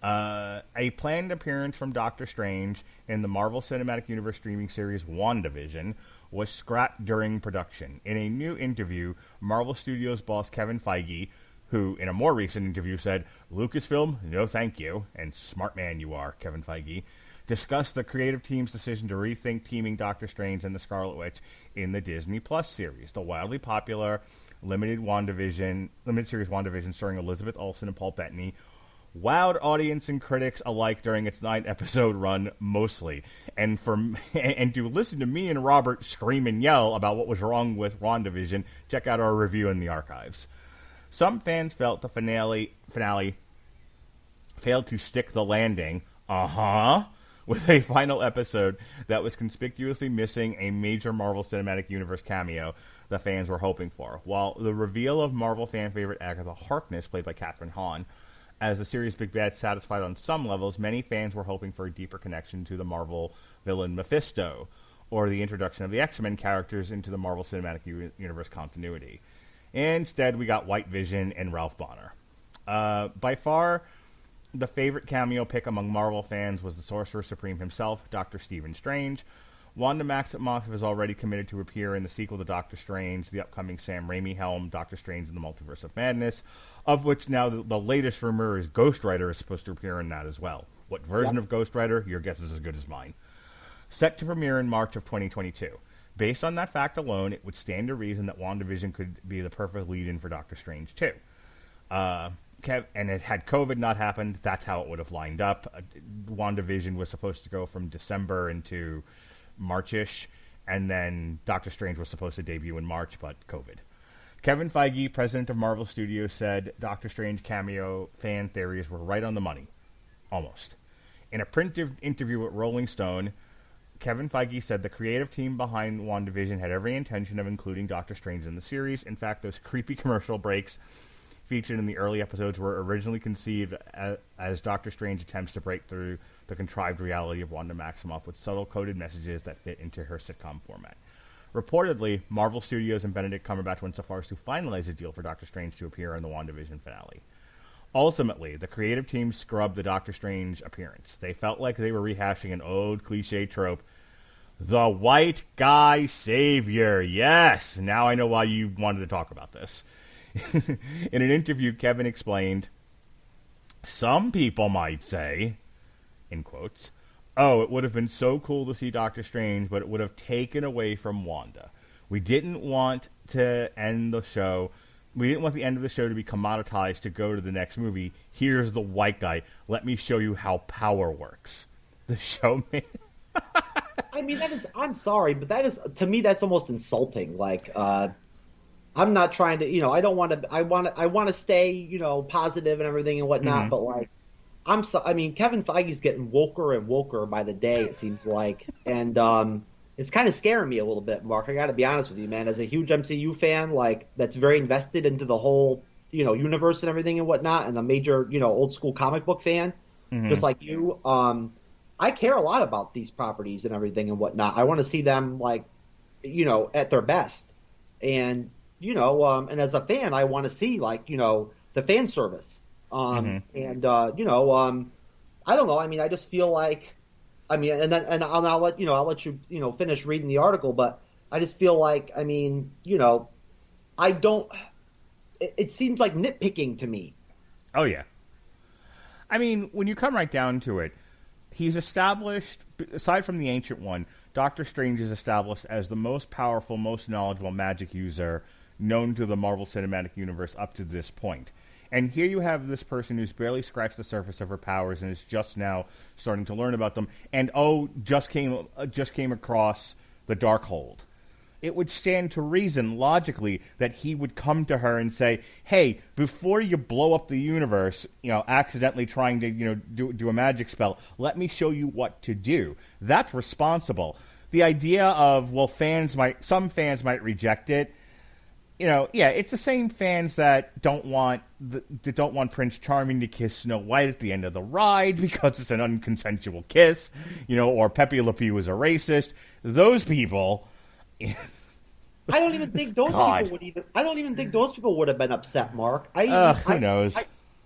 [SPEAKER 3] A planned appearance from Doctor Strange in the Marvel Cinematic Universe streaming series WandaVision was scrapped during production. In a new interview, Marvel Studios boss Kevin Feige, who in a more recent interview said, "Lucasfilm, no thank you," and smart man you are, Kevin Feige, discussed the creative team's decision to rethink teaming Doctor Strange and the Scarlet Witch in the Disney Plus series. The wildly popular limited series WandaVision starring Elizabeth Olsen and Paul Bettany wowed audience and critics alike during its 9-episode run, mostly. And to listen to me and Robert scream and yell about what was wrong with WandaVision, check out our review in the archives. Some fans felt the finale failed to stick the landing, with a final episode that was conspicuously missing a major Marvel Cinematic Universe cameo the fans were hoping for. While the reveal of Marvel fan favorite Agatha Harkness, played by Kathryn Hahn, as the series' big bad satisfied on some levels, many fans were hoping for a deeper connection to the Marvel villain Mephisto, or the introduction of the X-Men characters into the Marvel Cinematic Universe continuity. Instead, we got White Vision and Ralph Bonner. By far, the favorite cameo pick among Marvel fans was the Sorcerer Supreme himself, Dr. Stephen Strange. Wanda Maximoff has already committed to appear in the sequel to Doctor Strange, the upcoming Sam Raimi helm, Doctor Strange in the Multiverse of Madness, of which now the latest rumor is Ghost Rider is supposed to appear in that as well. What version of Ghost Rider? Your guess is as good as mine. Set to premiere in March of 2022. Based on that fact alone, it would stand to reason that WandaVision could be the perfect lead-in for Doctor Strange 2. And had COVID not happened, that's how it would have lined up. WandaVision was supposed to go from December into March-ish, and then Doctor Strange was supposed to debut in March, but COVID. Kevin Feige, president of Marvel Studios, said Doctor Strange cameo fan theories were right on the money. Almost. In a print interview with Rolling Stone, Kevin Feige said the creative team behind WandaVision had every intention of including Doctor Strange in the series. In fact, those creepy commercial breaks featured in the early episodes were originally conceived as Doctor Strange attempts to break through the contrived reality of Wanda Maximoff with subtle coded messages that fit into her sitcom format. Reportedly, Marvel Studios and Benedict Cumberbatch went so far as to finalize a deal for Doctor Strange to appear in the WandaVision finale. Ultimately, the creative team scrubbed the Doctor Strange appearance. They felt like they were rehashing an old cliche trope. The white guy savior. Yes! Now I know why you wanted to talk about this. In an interview, Kevin explained, "Some people might say," in quotes, "Oh, it would have been so cool to see Doctor Strange, but it would have taken away from Wanda. We didn't want to end the show. We didn't want the end of the show to be commoditized to go to the next movie. Here's the white guy. Let me show you how power works." The show made...
[SPEAKER 1] I mean, that is, I'm sorry, but that is, to me, that's almost insulting. Like, I'm not trying to, I don't want to, I want to stay, positive and everything and whatnot, but like, I mean, Kevin Feige's getting woker and woker by the day, it seems like, and it's kind of scaring me a little bit, Mark. I got to be honest with you, man. As a huge MCU fan, like, that's very invested into the whole, universe and everything and whatnot, and a major, old school comic book fan, just like you, I care a lot about these properties and everything and whatnot. I want to see them, like, at their best, and and as a fan, I want to see, like, the fan service. And, I don't know. I mean, I just feel like I mean, and I'll let you finish reading the article, but I just feel like, I mean, I don't. It seems like nitpicking to me.
[SPEAKER 3] Oh yeah. I mean, when you come right down to it, he's established, aside from the Ancient One, Doctor Strange is established as the most powerful, most knowledgeable magic user known to the Marvel Cinematic Universe up to this point. And here you have this person who's barely scratched the surface of her powers and is just now starting to learn about them. And just came across the Darkhold. It would stand to reason, logically, that he would come to her and say, "Hey, before you blow up the universe, accidentally trying to, do a magic spell, let me show you what to do." That's responsible. The idea of, well, some fans might reject it. It's the same fans that don't want Prince Charming to kiss Snow White at the end of the ride because it's an unconsensual kiss, or Pepe Le Pew was a racist. Those people.
[SPEAKER 1] I don't even think those people would even. I don't even think those people would have been upset, Mark.
[SPEAKER 3] Who knows?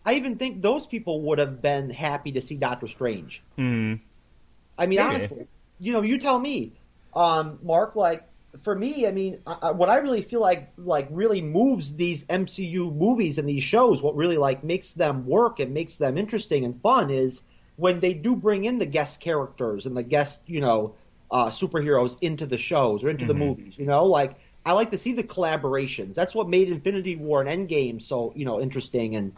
[SPEAKER 1] I even think those people would have been happy to see Doctor Strange.
[SPEAKER 3] Mm.
[SPEAKER 1] I mean, honestly, you tell me, Mark. Like, for me, I mean, what I really feel like really moves these MCU movies and these shows, what really makes them work and makes them interesting and fun is when they do bring in the guest characters and the guest, superheroes into the shows or into the movies. I like to see the collaborations. That's what made Infinity War and Endgame so interesting and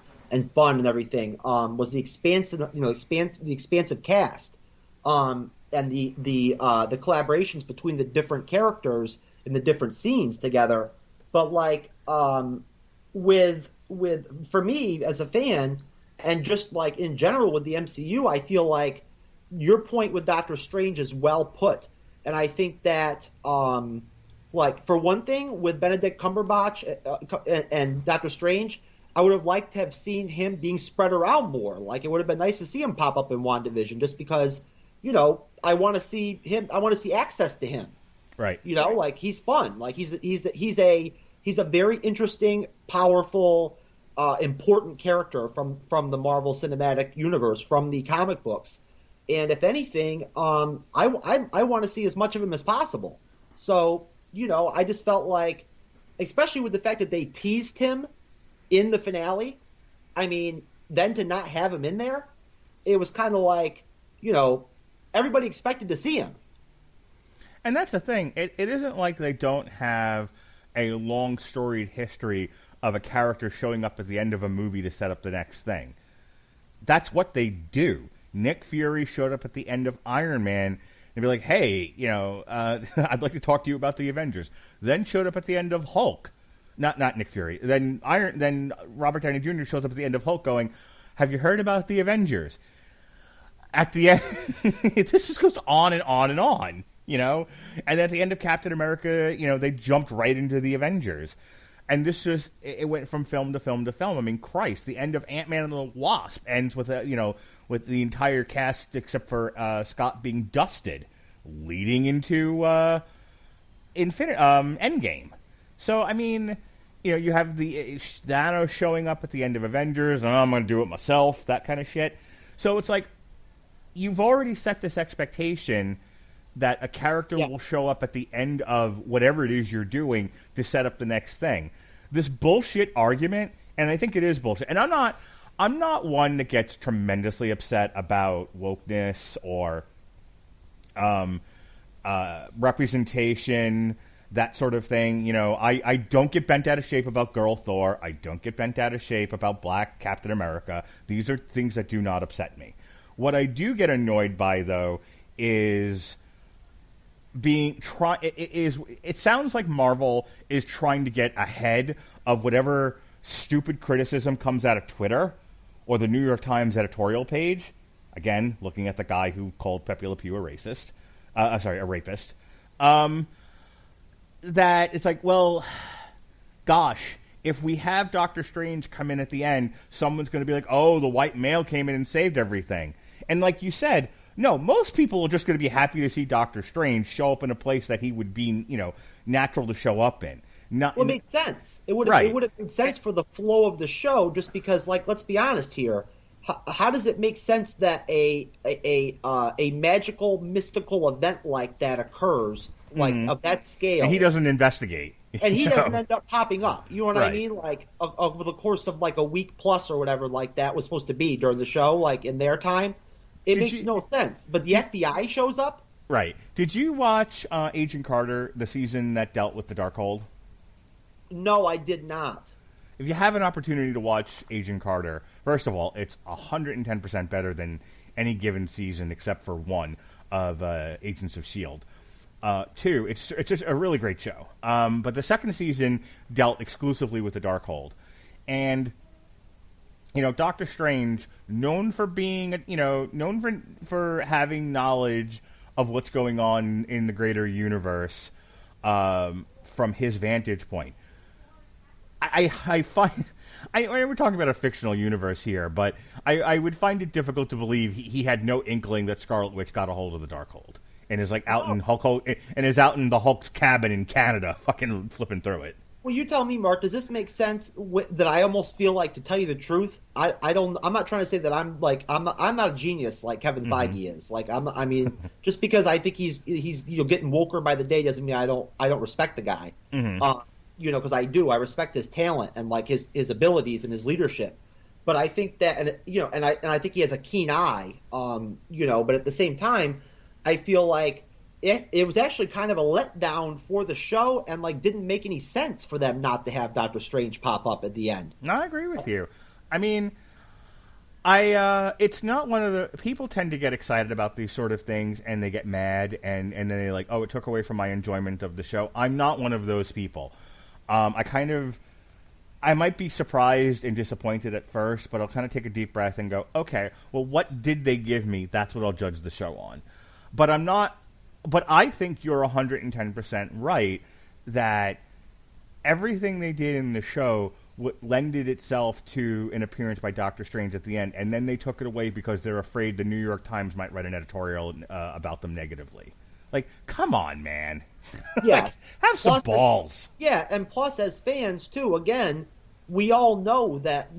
[SPEAKER 1] fun and everything. Was the expansive cast, and the collaborations between the different characters in the different scenes together. But with for me as a fan and just in general with the MCU, I feel like your point with Doctor Strange is well put, and I think that for one thing, with Benedict Cumberbatch and Doctor Strange, I would have liked to have seen him being spread around more. It would have been nice to see him pop up in WandaVision, just because I want to see him. I want to see access to him.
[SPEAKER 3] Right.
[SPEAKER 1] He's fun. He's a very interesting, powerful, important character from the Marvel Cinematic Universe, from the comic books. And if anything, I want to see as much of him as possible. So, I just felt like, especially with the fact that they teased him in the finale, I mean, then to not have him in there, it was kind of like, everybody expected to see him.
[SPEAKER 3] And that's the thing. It isn't like they don't have a long storied history of a character showing up at the end of a movie to set up the next thing. That's what they do. Nick Fury showed up at the end of Iron Man and be like, "Hey, I'd like to talk to you about the Avengers." Then showed up at the end of Hulk. Not Nick Fury. Then Robert Downey Jr. shows up at the end of Hulk going, "Have you heard about the Avengers?" At the end, this just goes on and on and on, And at the end of Captain America, they jumped right into the Avengers. And this just, it went from film to film to film. I mean, Christ, the end of Ant-Man and the Wasp ends with, with the entire cast except for Scott being dusted, leading into Endgame. So, I mean, you have the Thanos showing up at the end of Avengers, and I'm going to do it myself, that kind of shit. So it's like, you've already set this expectation that a character will show up at the end of whatever it is you're doing to set up the next thing. This bullshit argument, and I think it is bullshit, and I'm not one that gets tremendously upset about wokeness or representation, that sort of thing. I don't get bent out of shape about Girl Thor. I don't get bent out of shape about Black Captain America. These are things that do not upset me. What I do get annoyed by, though, is it sounds like Marvel is trying to get ahead of whatever stupid criticism comes out of Twitter or the New York Times editorial page. Again, looking at the guy who called Pepe Le Pew a racist. A rapist. That it's like, well, gosh, if we have Doctor Strange come in at the end, someone's going to be like, "Oh, the white male came in and saved everything." And like you said, no, most people are just going to be happy to see Doctor Strange show up in a place that he would be, natural to show up in.
[SPEAKER 1] It makes sense. It would have made sense for the flow of the show, just because, let's be honest here. how does it make sense that a magical mystical event like that occurs, like of that scale,
[SPEAKER 3] and he doesn't investigate,
[SPEAKER 1] and he doesn't end up popping up? You know what I
[SPEAKER 3] Right.
[SPEAKER 1] mean? Like over the course of like a week plus or whatever, like that was supposed to be during the show, like in their time, it makes no sense. But the FBI shows up.
[SPEAKER 3] Right. Did you watch Agent Carter, the season that dealt with the Darkhold?
[SPEAKER 1] No, I did not.
[SPEAKER 3] If you have an opportunity to watch Agent Carter, first of all, it's 110% better than any given season except for one of Agents of S.H.I.E.L.D. Two, it's just a really great show. But the second season dealt exclusively with the Darkhold. And, Doctor Strange, known for being, known for having knowledge of what's going on in the greater universe from his vantage point. I find we're talking about a fictional universe here, but I would find it difficult to believe he had no inkling that Scarlet Witch got a hold of the Darkhold and is like out in out in the Hulk's cabin in Canada, fucking flipping through it.
[SPEAKER 1] Well, you tell me, Mark. Does this make sense? That I almost feel like, to tell you the truth, I'm not trying to say that I'm not a genius like Kevin Feige is. Like I mean, just because I think he's getting woker by the day doesn't mean I don't respect the guy. Because I do. I respect his talent and like his abilities and his leadership. But I think that, and I think he has a keen eye. But at the same time, I feel like it was actually kind of a letdown for the show, and like didn't make any sense for them not to have Doctor Strange pop up at the end.
[SPEAKER 3] No, I agree with you. I mean, it's not one of the people tend to get excited about these sort of things and they get mad and then they're like, oh, it took away from my enjoyment of the show. I'm not one of those people. I might be surprised and disappointed at first, but I'll kind of take a deep breath and go, okay, well, what did they give me? That's what I'll judge the show on. But I think you're 110% right that everything they did in the show lended itself to an appearance by Doctor Strange at the end, and then they took it away because they're afraid the New York Times might write an editorial about them negatively. Like, come on, man.
[SPEAKER 1] Yeah.
[SPEAKER 3] Have some balls.
[SPEAKER 1] Yeah, and plus as fans too, again, we all know that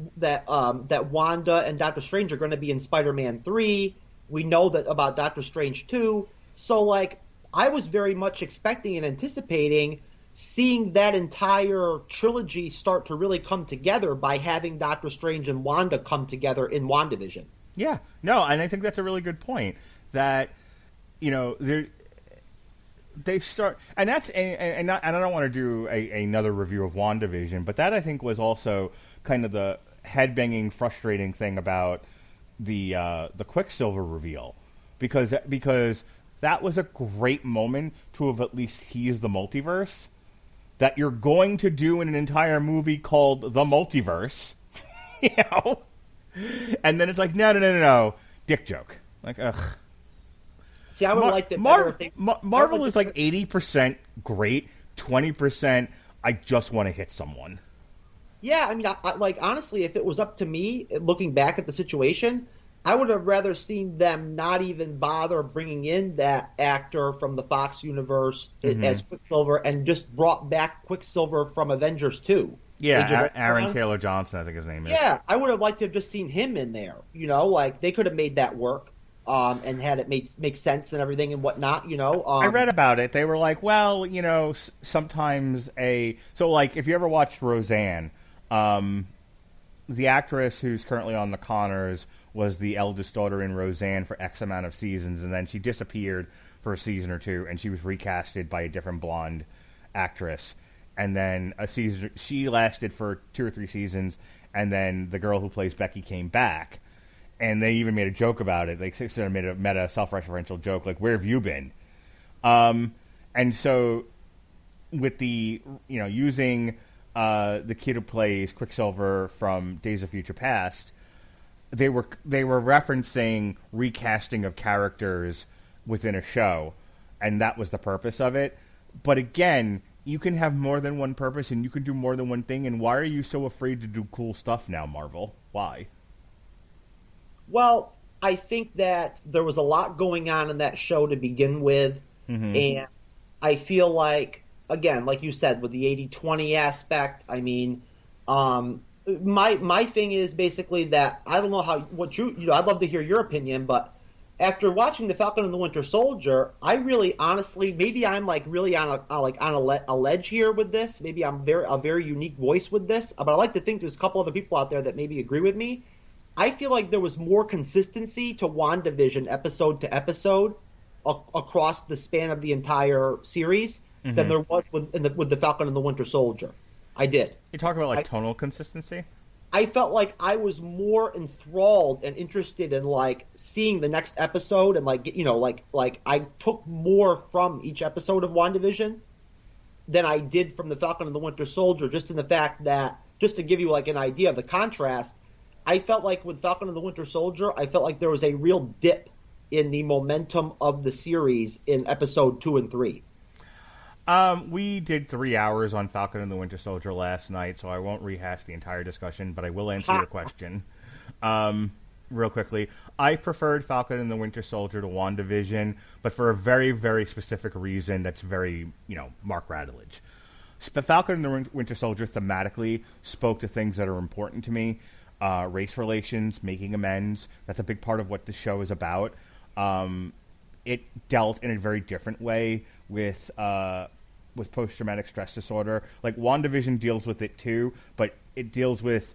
[SPEAKER 1] Wanda and Doctor Strange are going to be in Spider-Man 3. We know that about Doctor Strange 2. So like I was very much expecting and anticipating seeing that entire trilogy start to really come together by having Doctor Strange and Wanda come together in WandaVision.
[SPEAKER 3] Yeah. No, and I think that's a really good point that they start, and that's and I don't want to do another review of WandaVision, but that I think was also kind of the head-banging, frustrating thing about the Quicksilver reveal, because that was a great moment to have at least teased the multiverse that you're going to do in an entire movie called The Multiverse, and then it's like no, dick joke, like ugh.
[SPEAKER 1] See, I would like that.
[SPEAKER 3] Marvel is like 80% great, 20% I just want to hit someone.
[SPEAKER 1] Yeah, I mean, like honestly, if it was up to me, looking back at the situation, I would have rather seen them not even bother bringing in that actor from the Fox universe as Quicksilver and just brought back Quicksilver from Avengers 2.
[SPEAKER 3] Yeah, Aaron Taylor Johnson, I think his name is.
[SPEAKER 1] Yeah, I would have liked to have just seen him in there. Like they could have made that work. And had it make sense and everything and whatnot, I
[SPEAKER 3] read about it. They were like, well, sometimes so like if you ever watched Roseanne, the actress who's currently on the Connors was the eldest daughter in Roseanne for X amount of seasons, and then she disappeared for a season or two, and she was recasted by a different blonde actress. And then a season, she lasted for 2 or 3 seasons, and then the girl who plays Becky came back. And they even made a joke about it. They sort of made a meta self-referential joke, like, where have you been? And so with the, using the kid who plays Quicksilver from Days of Future Past, they were referencing recasting of characters within a show, and that was the purpose of it. But again, you can have more than one purpose, and you can do more than one thing, and why are you so afraid to do cool stuff now, Marvel? Why?
[SPEAKER 1] Well, I think that there was a lot going on in that show to begin with, and I feel like, again, like you said, with the 80-20 aspect, I mean, my thing is basically that I don't know what you know. I'd love to hear your opinion, but after watching the Falcon and the Winter Soldier, I really honestly maybe I'm like really on a ledge here with this. Maybe I'm a very unique voice with this, but I like to think there's a couple other people out there that maybe agree with me. I feel like there was more consistency to WandaVision episode to episode across the span of the entire series than there was with the Falcon and the Winter Soldier. I did.
[SPEAKER 3] You talk about tonal consistency?
[SPEAKER 1] I felt like I was more enthralled and interested in seeing the next episode and I took more from each episode of WandaVision than I did from the Falcon and the Winter Soldier, just in the fact that, just to give you an idea of the contrast, I felt like with Falcon and the Winter Soldier, I felt like there was a real dip in the momentum of the series in episode 2 and 3.
[SPEAKER 3] We did 3 hours on Falcon and the Winter Soldier last night, so I won't rehash the entire discussion, but I will answer your question real quickly. I preferred Falcon and the Winter Soldier to WandaVision, but for a very, very specific reason that's very, Mark Radulich. Falcon and the Winter Soldier thematically spoke to things that are important to me. Race relations, making amends. That's a big part of what the show is about. It dealt in a very different way with post-traumatic stress disorder. WandaVision deals with it too, but it deals with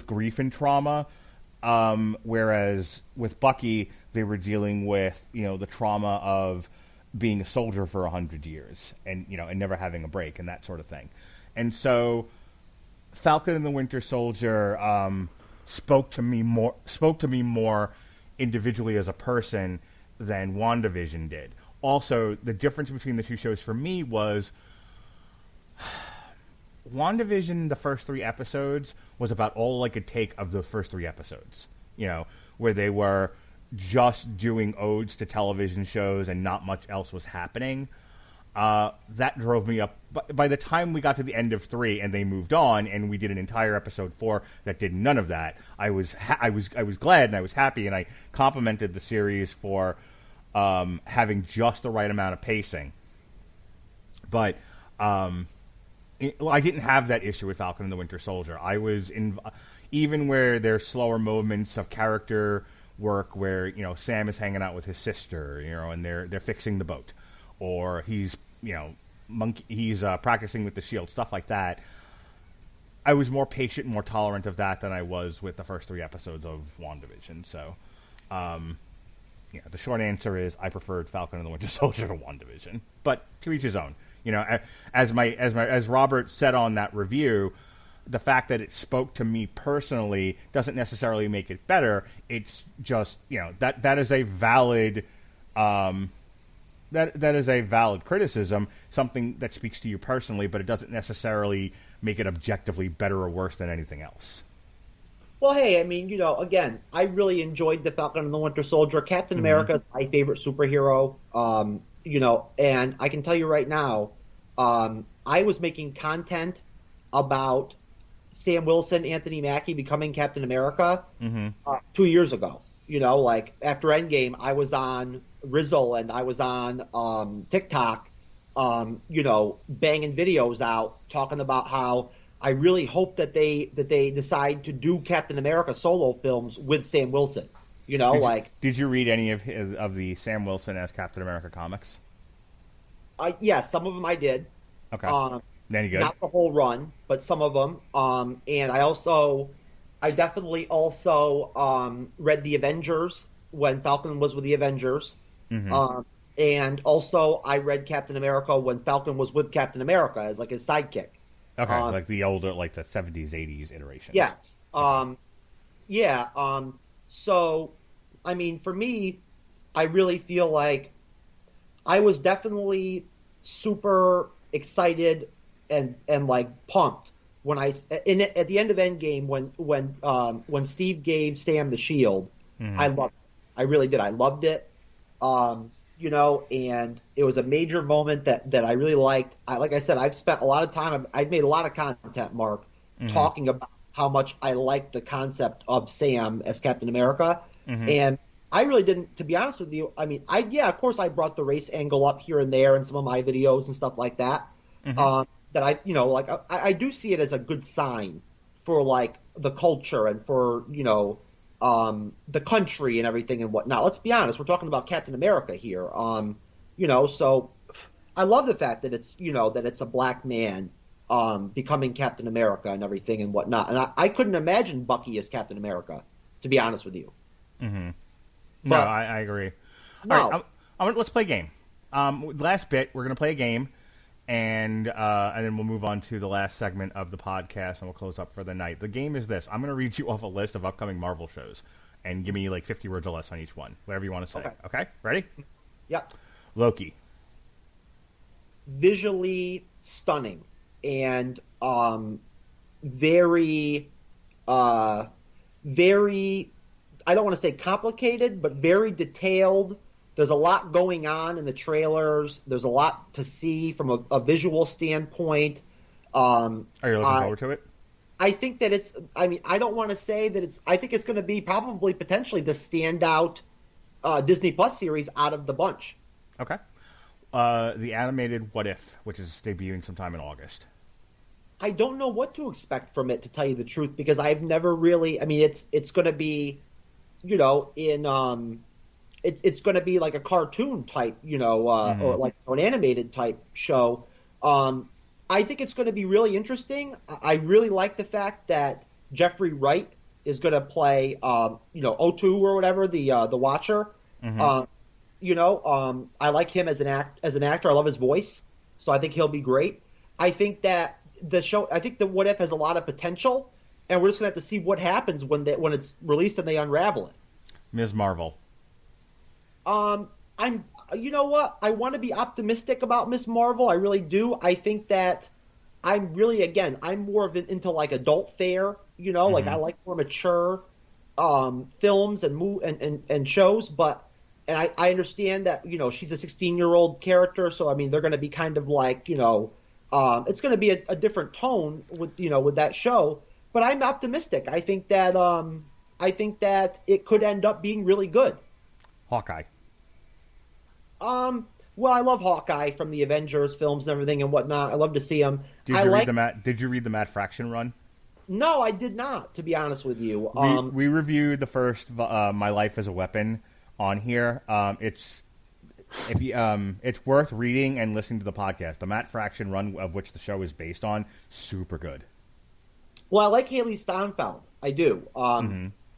[SPEAKER 3] grief and trauma. Whereas with Bucky, they were dealing with the trauma of being a soldier for 100 years and and never having a break and that sort of thing. And so Falcon and the Winter Soldier spoke to me more individually as a person than WandaVision did. Also, the difference between the two shows for me was WandaVision, the first 3 episodes, was about all I could take of the first 3 episodes, where they were just doing odes to television shows and not much else was happening. That drove me up. But by the time we got to the end of 3 and they moved on and we did an entire episode 4 that did none of that, I was glad and I was happy, and I complimented the series for having just the right amount of pacing. But I didn't have that issue with Falcon and the Winter Soldier. I was even where there's slower moments of character work where Sam is hanging out with his sister, and they're fixing the boat, or he's practicing with the shield, stuff like that. I was more patient and more tolerant of that than I was with the first 3 episodes of WandaVision. So, the short answer is I preferred Falcon and the Winter Soldier to WandaVision, but to each his own. As Robert said on that review, the fact that it spoke to me personally doesn't necessarily make it better. It's just that is a valid. That is a valid criticism, something that speaks to you personally, but it doesn't necessarily make it objectively better or worse than anything else.
[SPEAKER 1] Well, hey, I mean, again, I really enjoyed the Falcon and the Winter Soldier. Captain America is my favorite superhero, and I can tell you right now, I was making content about Sam Wilson, Anthony Mackie becoming Captain America 2 years ago. After Endgame, I was on Rizzle and I was on TikTok, banging videos out, talking about how I really hope that they decide to do Captain America solo films with Sam Wilson.
[SPEAKER 3] Did you read any of the Sam Wilson as Captain America comics?
[SPEAKER 1] Yes, some of them I did.
[SPEAKER 3] Okay. Then you good.
[SPEAKER 1] Not the whole run, but some of them. And I definitely also read the Avengers when Falcon was with the Avengers. And also I read Captain America when Falcon was with Captain America as his sidekick.
[SPEAKER 3] Okay, the older, the 70s, 80s iterations.
[SPEAKER 1] Yes. So, I mean, for me, I really feel like I was definitely super excited and pumped when at the end of Endgame when Steve gave Sam the shield. I loved it. I really did. I loved it. And it was a major moment that I really liked. Like I said, I've spent a lot of time. I've made a lot of content, Mark, talking about how much I like the concept of Sam as Captain America. And I really didn't, to be honest with you. I mean, of course I brought the race angle up here and there in some of my videos and stuff like that. That I do see it as a good sign for like the culture and for the country and everything and whatnot. Let's be honest, we're talking about Captain America here. So I love the fact that it's a black man becoming Captain America and everything and whatnot. And I couldn't imagine Bucky as Captain America, to be honest with you.
[SPEAKER 3] Mm-hmm.
[SPEAKER 1] But,
[SPEAKER 3] no, I agree.
[SPEAKER 1] No.
[SPEAKER 3] All right, let's play a game. Last bit, we're going to play a game, and then we'll move on to the last segment of the podcast, and we'll close up for the night. The game is this. I'm going to read you off a list of upcoming Marvel shows, and give me like 50 words or less on each one, whatever you want to say. Okay? Ready?
[SPEAKER 1] Yep.
[SPEAKER 3] Loki.
[SPEAKER 1] Visually stunning and very, very, I don't want to say complicated, but very detailed. There's a lot going on in the trailers. There's a lot to see from a visual standpoint.
[SPEAKER 3] Are you looking forward to it?
[SPEAKER 1] I think that I don't want to say that I think it's going to be probably potentially the standout Disney Plus series out of the bunch.
[SPEAKER 3] Okay. The animated What If, which is debuting sometime in August.
[SPEAKER 1] I don't know what to expect from it, to tell you the truth, because I've never really. I mean, it's going to be, it's going to be like a cartoon type, or like an animated type show. I think it's going to be really interesting. I really like the fact that Jeffrey Wright is going to play, O2 or whatever, the Watcher. Mm-hmm. I like him as an actor. I love his voice, so I think he'll be great. I think that the What If has a lot of potential, and we're just gonna have to see what happens when it's released and they unravel it.
[SPEAKER 3] Ms. Marvel.
[SPEAKER 1] You know what? I want to be optimistic about Ms. Marvel. I really do. I think that I'm more into like adult fare. Mm-hmm. Like I like more mature films and shows, but. And I understand that, she's a 16-year-old character, so, I mean, they're going to be kind of like, it's going to be a different tone with that show. But I'm optimistic. I think that it could end up being really good.
[SPEAKER 3] Hawkeye.
[SPEAKER 1] Well, I love Hawkeye from the Avengers films and everything and whatnot. I love to see him.
[SPEAKER 3] Did you read the Matt Fraction run?
[SPEAKER 1] No, I did not, to be honest with you.
[SPEAKER 3] We reviewed the first My Life as a Weapon on here. It's worth reading and listening to the podcast. The Matt Fraction run, of which the show is based on, super good.
[SPEAKER 1] Well, I like Haley Steinfeld. I do.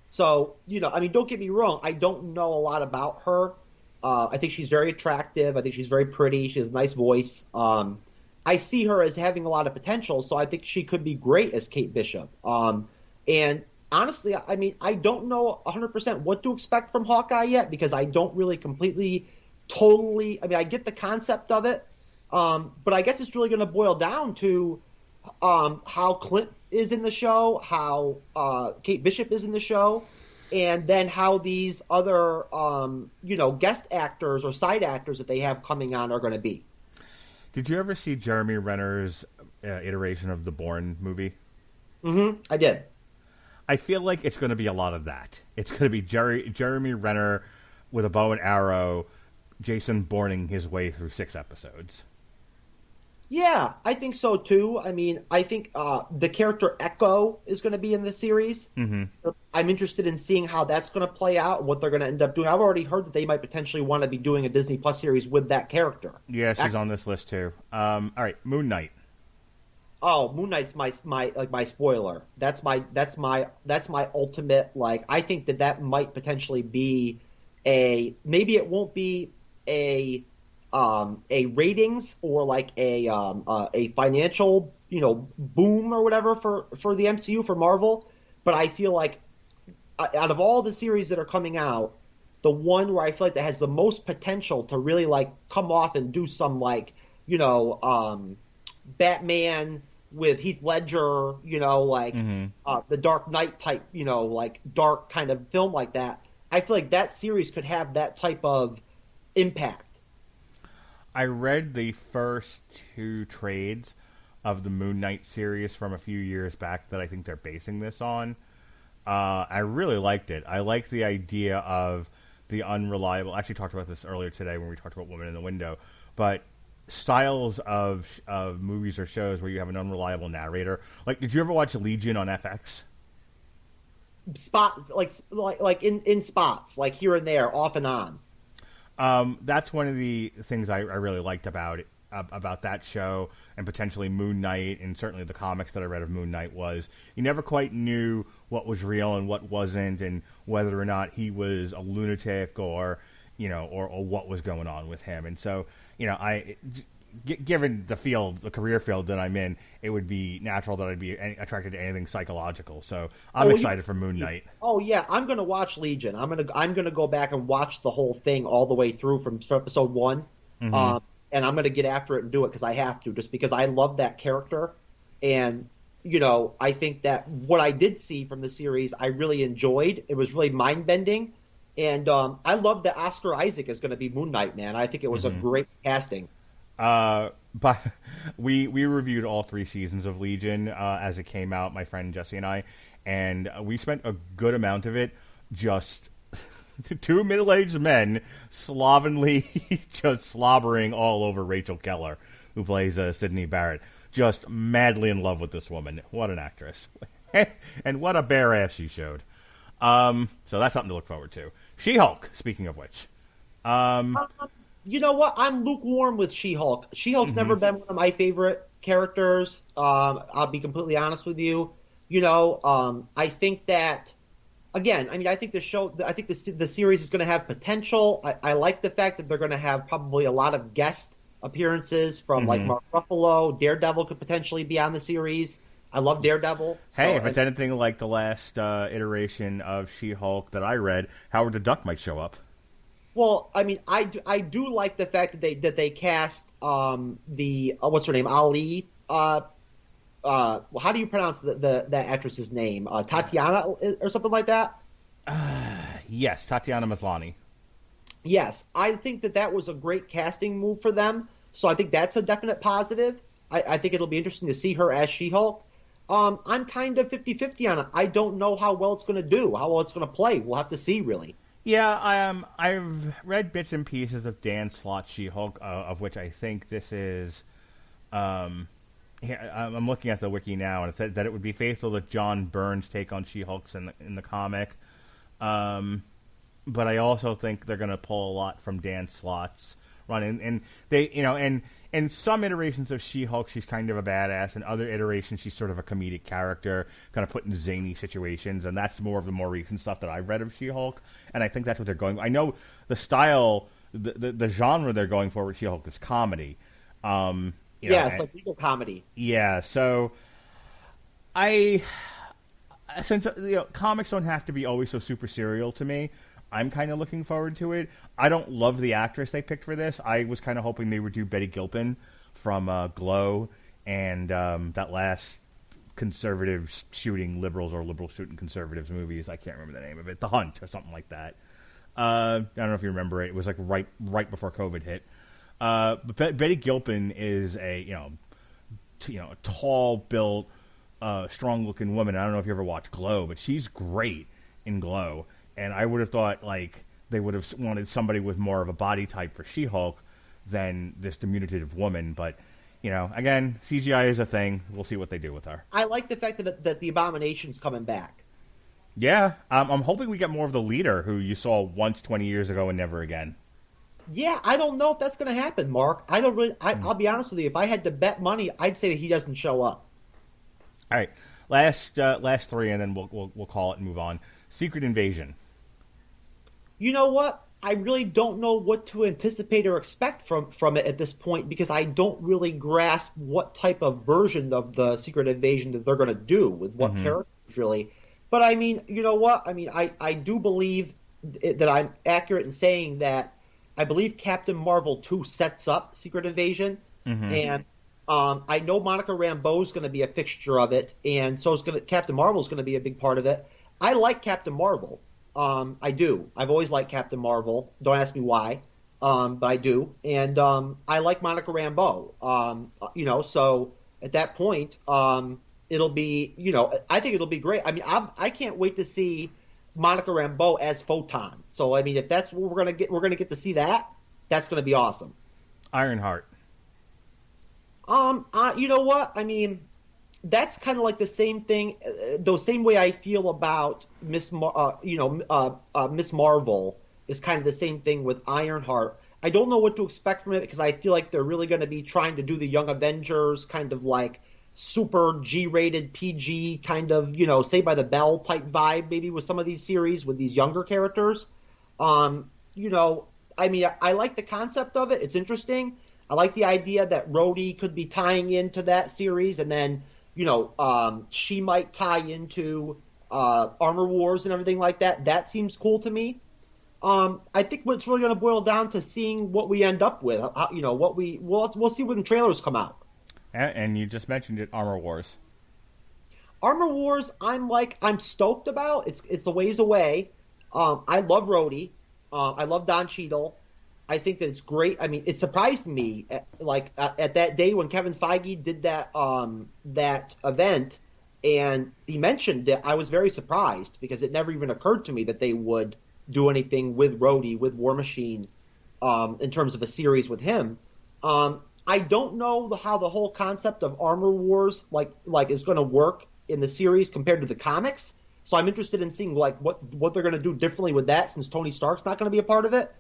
[SPEAKER 1] So, don't get me wrong. I don't know a lot about her. I think she's very attractive. I think she's very pretty. She has a nice voice. I see her as having a lot of potential, so I think she could be great as Kate Bishop. And honestly, I mean, I don't know 100% what to expect from Hawkeye yet, because I don't really totally. I mean, I get the concept of it, but I guess it's really going to boil down to how Clint is in the show, how Kate Bishop is in the show, and then how these other, guest actors or side actors that they have coming on are going to be.
[SPEAKER 3] Did you ever see Jeremy Renner's iteration of the Bourne movie?
[SPEAKER 1] Mm-hmm, I did.
[SPEAKER 3] I feel like it's going to be a lot of that. It's going to be Jeremy Renner with a bow and arrow, Jason Bourning his way through 6 episodes.
[SPEAKER 1] Yeah, I think so too. I mean, I think the character Echo is going to be in the series. Mm-hmm. I'm interested in seeing how that's going to play out and what they're going to end up doing. I've already heard that they might potentially want to be doing a Disney Plus series with that character.
[SPEAKER 3] Yeah, she's on this list too. All right, Moon Knight.
[SPEAKER 1] Oh, Moon Knight's my spoiler. That's my ultimate, like, I think that might potentially be maybe it won't be a ratings or like a financial, boom or whatever for the MCU, for Marvel, but I feel like out of all the series that are coming out, the one where I feel like that has the most potential to really like come off and do some like, Batman with Heath Ledger, the Dark Knight type, like dark kind of film like that. I feel like that series could have that type of impact.
[SPEAKER 3] I read the first 2 trades of the Moon Knight series from a few years back that I think they're basing this on. I really liked it. I like the idea of the unreliable. I actually talked about this earlier today when we talked about Woman in the Window, but styles of movies or shows where you have an unreliable narrator. Like, did you ever watch Legion on FX?
[SPEAKER 1] Spots like in spots, like here and there, off and on.
[SPEAKER 3] That's one of the things I really liked about it, about that show, and potentially Moon Knight, and certainly the comics that I read of Moon Knight, was you never quite knew what was real and what wasn't, and whether or not he was a lunatic or what was going on with him. And so, given the career field that I'm in, it would be natural that I'd be attracted to anything psychological. So I'm excited for Moon Knight.
[SPEAKER 1] Oh yeah, I'm gonna watch Legion. I'm gonna go back and watch the whole thing all the way through from episode 1, and I'm gonna get after it and do it because I have to, just because I love that character, and I think that what I did see from the series I really enjoyed. It was really mind bending. And I love that Oscar Isaac is going to be Moon Knight, man. I think it was a great casting.
[SPEAKER 3] But we reviewed all 3 seasons of Legion as it came out, my friend Jesse and I, and we spent a good amount of it just 2 middle-aged men slovenly just slobbering all over Rachel Keller, who plays Sydney Barrett, just madly in love with this woman. What an actress. And what a bare ass she showed. So that's something to look forward to. She-Hulk, speaking of which.
[SPEAKER 1] You know what? I'm lukewarm with She-Hulk. She-Hulk's never been one of my favorite characters. I'll be completely honest with you. I think that, again, I think the series is going to have potential. I like the fact that they're going to have probably a lot of guest appearances from like Mark Ruffalo. Daredevil could potentially be on the series. I love Daredevil.
[SPEAKER 3] Hey, if it's anything like the last iteration of She-Hulk that I read, Howard the Duck might show up.
[SPEAKER 1] Well, I do like the fact that they cast what's her name, Ali. How do you pronounce that actress's name? Tatiana or something like that.
[SPEAKER 3] Yes, Tatiana Maslany.
[SPEAKER 1] Yes, I think that was a great casting move for them. So I think that's a definite positive. I think it'll be interesting to see her as She-Hulk. I'm kind of 50-50 on it. I don't know how well it's going to do, how well it's going to play. We'll have to see, really.
[SPEAKER 3] Yeah, I've read bits and pieces of Dan Slott's She-Hulk, of which I think this is. I'm looking at the wiki now, and it said that it would be faithful to John Byrne's take on She-Hulk in the comic. But I also think they're going to pull a lot from Dan Slott's run, and they, and in some iterations of She-Hulk, she's kind of a badass. In other iterations, she's sort of a comedic character, kind of put in zany situations, and that's more of the more recent stuff that I've read of She-Hulk, and I think that's what they're going. I know the style, the genre they're going for with She-Hulk is comedy.
[SPEAKER 1] It's like legal comedy.
[SPEAKER 3] Yeah, so since comics don't have to be always so super serial to me, I'm kind of looking forward to it. I don't love the actress they picked for this. I was kind of hoping they would do Betty Gilpin from Glow and that last conservative shooting liberals or liberal shooting conservatives movies. I can't remember the name of it. The Hunt or something like that. I don't know if you remember it. It was like right before COVID hit. But Betty Gilpin is a tall built, strong looking woman. I don't know if you ever watched Glow, but she's great in Glow. And I would have thought, they would have wanted somebody with more of a body type for She-Hulk than this diminutive woman. But, again, CGI is a thing. We'll see what they do with her.
[SPEAKER 1] I like the fact that the Abomination's coming back.
[SPEAKER 3] Yeah. I'm hoping we get more of the leader who you saw once 20 years ago and never again.
[SPEAKER 1] Yeah, I don't know if that's going to happen, Mark. I don't really. I'll be honest with you. If I had to bet money, I'd say that he doesn't show up.
[SPEAKER 3] All right, last 3, and then we'll call it and move on. Secret Invasion.
[SPEAKER 1] You know what? I really don't know what to anticipate or expect from it at this point, because I don't really grasp what type of version of the Secret Invasion that they're going to do with what characters, really. But you know what? I do believe that I'm accurate in saying that I believe Captain Marvel 2 sets up Secret Invasion, and I know Monica Rambeau is going to be a fixture of it, and so is Captain Marvel is going to be a big part of it. I like Captain Marvel. I do. I've always liked Captain Marvel. Don't ask me why, but I do. And I like Monica Rambeau. So at that point, it'll be, I think it'll be great. I can't wait to see Monica Rambeau as Photon. So if that's what we're gonna get to see that. That's gonna be awesome.
[SPEAKER 3] Ironheart.
[SPEAKER 1] You know what? I mean, that's kind of like the same thing, the same way I feel about Miss Marvel is kind of the same thing with Ironheart. I don't know what to expect from it because I feel like they're really going to be trying to do the Young Avengers kind of like super G-rated PG kind of, Saved by the Bell type vibe maybe with some of these series with these younger characters. I mean, I like the concept of it. It's interesting. I like the idea that Rhodey could be tying into that series, and then, she might tie into Armor Wars and everything like that. That seems cool to me. I think what's really going to boil down to seeing what we end up with. We'll see when the trailers come out.
[SPEAKER 3] And you just mentioned it, Armor Wars.
[SPEAKER 1] Armor Wars, I'm stoked about. It's a ways away. I love Rhodey. I love Don Cheadle. I think that it's great. I mean, it surprised me at that day when Kevin Feige did that event, and he mentioned that. I was very surprised because it never even occurred to me that they would do anything with Rhodey, with War Machine, in terms of a series with him. I don't know how the whole concept of Armor Wars is going to work in the series compared to the comics. So I'm interested in seeing what they're going to do differently with that, since Tony Stark's not going to be a part of it.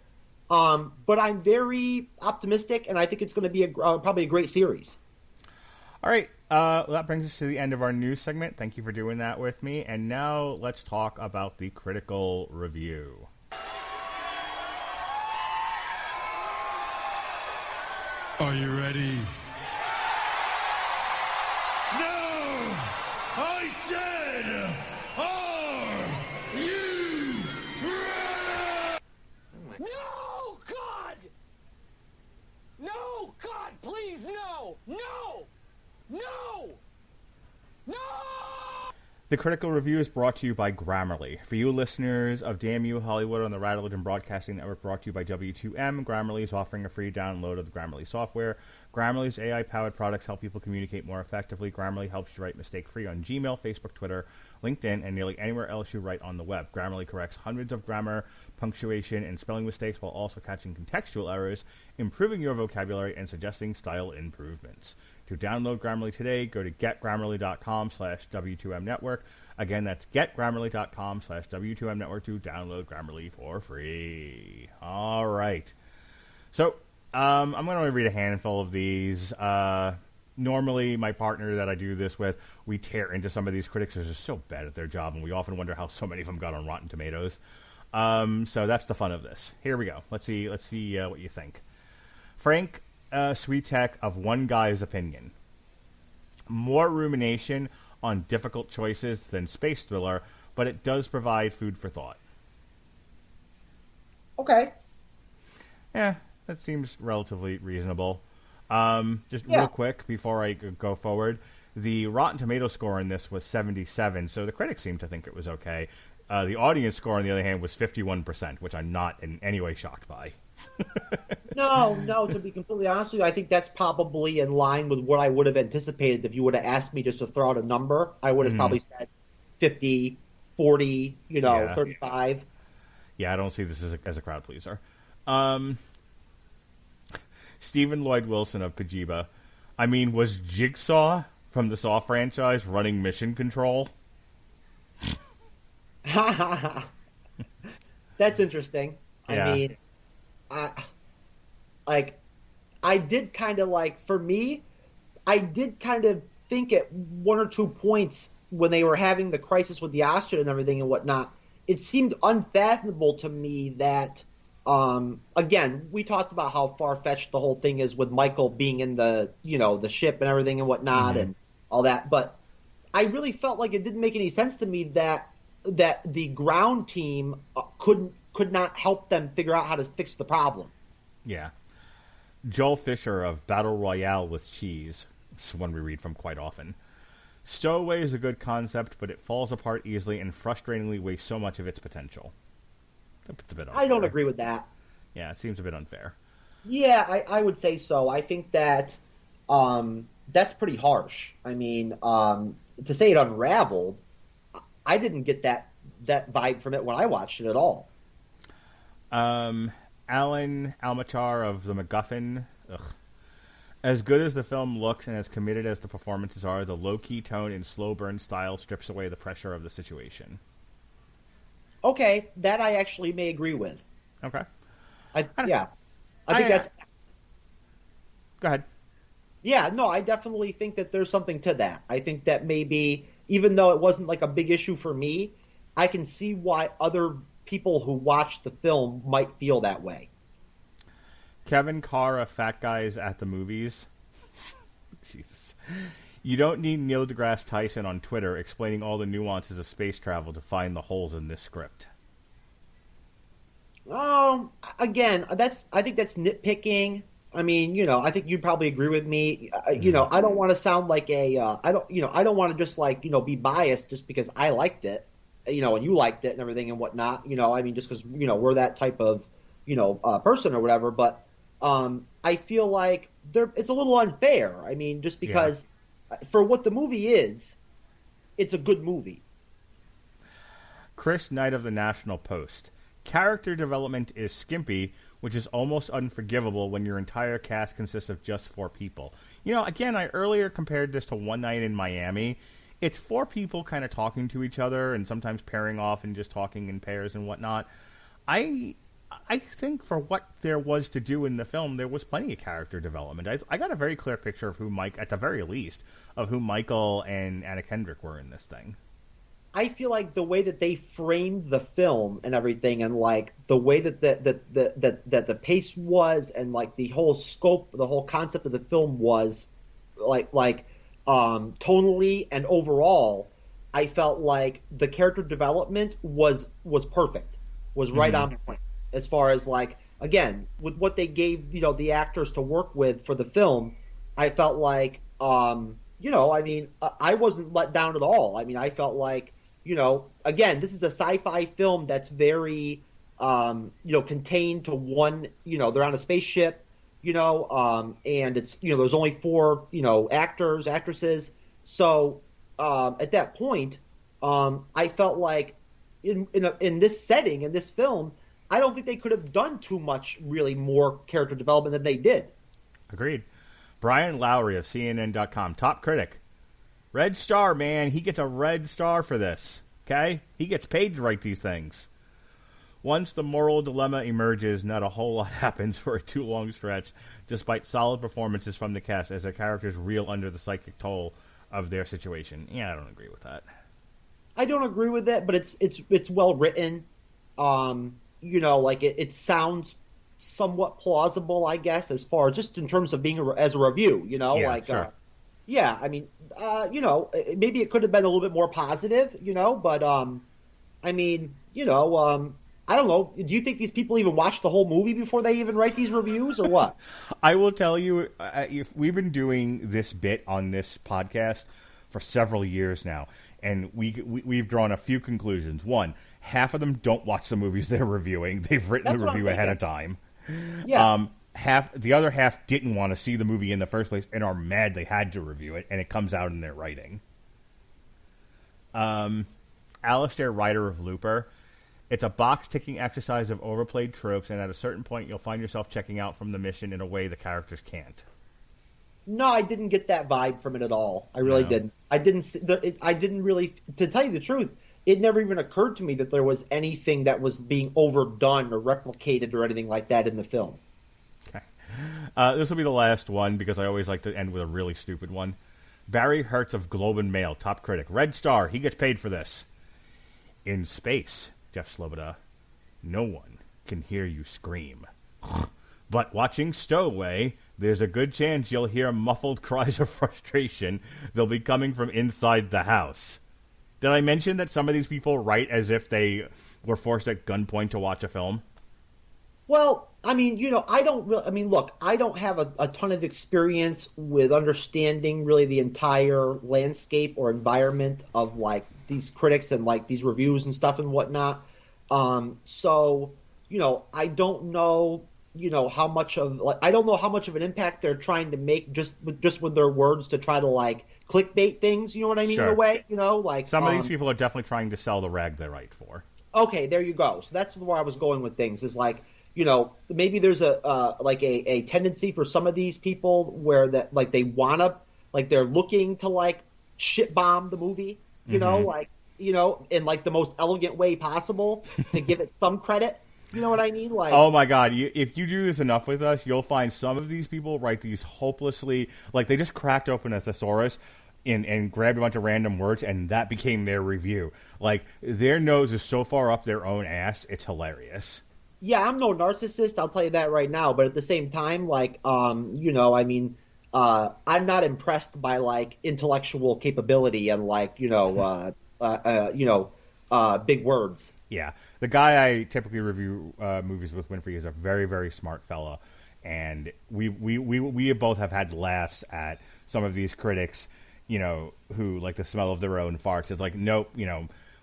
[SPEAKER 1] But I'm very optimistic, and I think it's going to be probably a great series.
[SPEAKER 3] All right, that brings us to the end of our news segment. Thank you for doing that with me. And now let's talk about the critical review.
[SPEAKER 5] Are you ready? No! I said, are you ready?
[SPEAKER 4] No, God! No, God, please, no! No! No! No!
[SPEAKER 3] The critical review is brought to you by Grammarly. For you listeners of Damn You Hollywood on the Radulich and Broadcasting Network, brought to you by W2M, Grammarly is offering a free download of the Grammarly software. Grammarly's AI-powered products help people communicate more effectively. Grammarly helps you write mistake-free on Gmail, Facebook, Twitter, LinkedIn, and nearly anywhere else you write on the web. Grammarly corrects hundreds of grammar, punctuation, and spelling mistakes while also catching contextual errors, improving your vocabulary, and suggesting style improvements. To download Grammarly today, go to getgrammarly.com/W2M network. Again, that's getgrammarly.com/W2M network to download Grammarly for free. All right. So, I'm going to read a handful of these. Normally, my partner that I do this with, we tear into some of these critics. They're just so bad at their job, and we often wonder how so many of them got on Rotten Tomatoes. So that's the fun of this. Here we go. Let's see what you think. Frank Switek of One Guy's Opinion. More rumination on difficult choices than space thriller, but it does provide food for thought.
[SPEAKER 1] Okay.
[SPEAKER 3] Yeah, that seems relatively reasonable. Real quick before I go forward, the Rotten Tomato score in this was 77, so the critics seemed to think it was okay. The audience score, on the other hand, was 51%, which I'm not in any way shocked by.
[SPEAKER 1] No, to be completely honest with you, I think that's probably in line with what I would have anticipated if you would have asked me just to throw out a number. I would have probably said 50, 40, 35.
[SPEAKER 3] Yeah, I don't see this as a crowd pleaser. Stephen Lloyd Wilson of Pajiba. I mean, was Jigsaw from the Saw franchise running Mission Control?
[SPEAKER 1] That's interesting.
[SPEAKER 3] Yeah.
[SPEAKER 1] I mean, I did kind of for me, I did kind of think at one or two points when they were having the crisis with the ostrich and everything and whatnot, it seemed unfathomable to me that, again, we talked about how far-fetched the whole thing is with Michael being in the ship and everything and whatnot and all that, but I really felt like it didn't make any sense to me that the ground team could not help them figure out how to fix the problem.
[SPEAKER 3] Yeah. Joel Fisher of Battle Royale with Cheese. It's one we read from quite often. Stowaway is a good concept, but it falls apart easily and frustratingly wastes so much of its potential. It's a bit unfair.
[SPEAKER 1] I don't agree with that.
[SPEAKER 3] Yeah, it seems a bit unfair.
[SPEAKER 1] Yeah, I would say so. I think that that's pretty harsh. I mean, to say it unraveled, I didn't get that vibe from it when I watched it at all.
[SPEAKER 3] Alan Almachar of The MacGuffin. As good as the film looks and as committed as the performances are, the low-key tone and slow burn style strips away the pressure of the situation.
[SPEAKER 1] Okay, that I actually may agree with.
[SPEAKER 3] Okay.
[SPEAKER 1] I think that's...
[SPEAKER 3] Go ahead.
[SPEAKER 1] Yeah, no, I definitely think that there's something to that. I think that maybe, even though it wasn't like a big issue for me, I can see why other people who watched the film might feel that way.
[SPEAKER 3] Kevin Carr of Fat Guys at the Movies. Jesus. You don't need Neil deGrasse Tyson on Twitter explaining all the nuances of space travel to find the holes in this script.
[SPEAKER 1] Again, I think that's nitpicking. I mean, I think you'd probably agree with me. I don't want to sound like I don't want to just be biased just because I liked it, and you liked it and everything and whatnot. I mean, just because we're that type of person or whatever. But I feel like it's a little unfair. I mean, just because for what the movie is, it's a good movie.
[SPEAKER 3] Chris Knight of the National Post. Character development is skimpy, which is almost unforgivable when your entire cast consists of just 4 people. Again, I earlier compared this to One Night in Miami. It's 4 people kind of talking to each other and sometimes pairing off and just talking in pairs and whatnot. I think for what there was to do in the film, there was plenty of character development. I got a very clear picture of at the very least, of who Michael and Anna Kendrick were in this thing.
[SPEAKER 1] I feel like the way that they framed the film and everything, and the way that the pace was, and the whole scope, the whole concept of the film was, tonally and overall, I felt like the character development was perfect, was right on point. As far as again, with what they gave the actors to work with for the film, I felt like I mean, I wasn't let down at all. I mean, I felt like. Again, this is a sci-fi film that's very, contained to one, they're on a spaceship, and it's, there's only 4, actors, actresses. So, at that point, I felt like in this setting, in this film, I don't think they could have done too much really more character development than they did.
[SPEAKER 3] Agreed. Brian Lowry of CNN.com, top critic. Red star, man. He gets a red star for this. Okay? He gets paid to write these things. Once the moral dilemma emerges, not a whole lot happens for a too long stretch, despite solid performances from the cast as their characters reel under the psychic toll of their situation. Yeah, I don't agree with that.
[SPEAKER 1] I don't agree with that, but it's well written. It sounds somewhat plausible, I guess, as far as just in terms of being as a review.
[SPEAKER 3] Sure.
[SPEAKER 1] Yeah, I mean, maybe it could have been a little bit more positive, but, I mean, I don't know. Do you think these people even watch the whole movie before they even write these reviews or what?
[SPEAKER 3] I will tell you, if we've been doing this bit on this podcast for several years now, and we've drawn a few conclusions. One, half of them don't watch the movies they're reviewing. They've written the review ahead of time.
[SPEAKER 1] Yeah.
[SPEAKER 3] The other half didn't want to see the movie in the first place and are mad they had to review it, and it comes out in their writing. Alistair Ryder of Looper. It's a box-ticking exercise of overplayed tropes, and at a certain point you'll find yourself checking out from the mission in a way the characters can't.
[SPEAKER 1] No, I didn't get that vibe from it at all. I really didn't. I didn't really, to tell you the truth, it never even occurred to me that there was anything that was being overdone or replicated or anything like that in the film.
[SPEAKER 3] This will be the last one because I always like to end with a really stupid one. Barry Hertz of Globe and Mail, top critic. Red star, he gets paid for this. In space, Jeff Sloboda, no one can hear you scream. But watching Stowaway, there's a good chance you'll hear muffled cries of frustration. They'll be coming from inside the house. Did I mention that some of these people write as if they were forced at gunpoint to watch a film?
[SPEAKER 1] Well, I mean, I don't really, I mean, look, I don't have a ton of experience with understanding really the entire landscape or environment of these critics and these reviews and stuff and whatnot. So, I don't know, how much of I don't know how much of an impact they're trying to make just with their words to try to clickbait things. You know what I mean?
[SPEAKER 3] Sure.
[SPEAKER 1] In a way,
[SPEAKER 3] some of these people are definitely trying to sell the rag they write for.
[SPEAKER 1] Okay, there you go. So that's where I was going with things. Is maybe there's a tendency for some of these people where that like they wanna like they're looking to like shit bomb the movie, in like the most elegant way possible to give it some credit. You know what I mean? Like,
[SPEAKER 3] oh my God! If you do this enough with us, you'll find some of these people write these hopelessly like they just cracked open a thesaurus and grabbed a bunch of random words, and that became their review. Like their nose is so far up their own ass, it's hilarious.
[SPEAKER 1] Yeah, I'm no narcissist. I'll tell you that right now. But at the same time, like, I'm not impressed by like intellectual capability and like big words.
[SPEAKER 3] Yeah, the guy I typically review movies with, Winfrey, is a very, very smart fella, and we both have had laughs at some of these critics, who like the smell of their own farts. It's like, nope,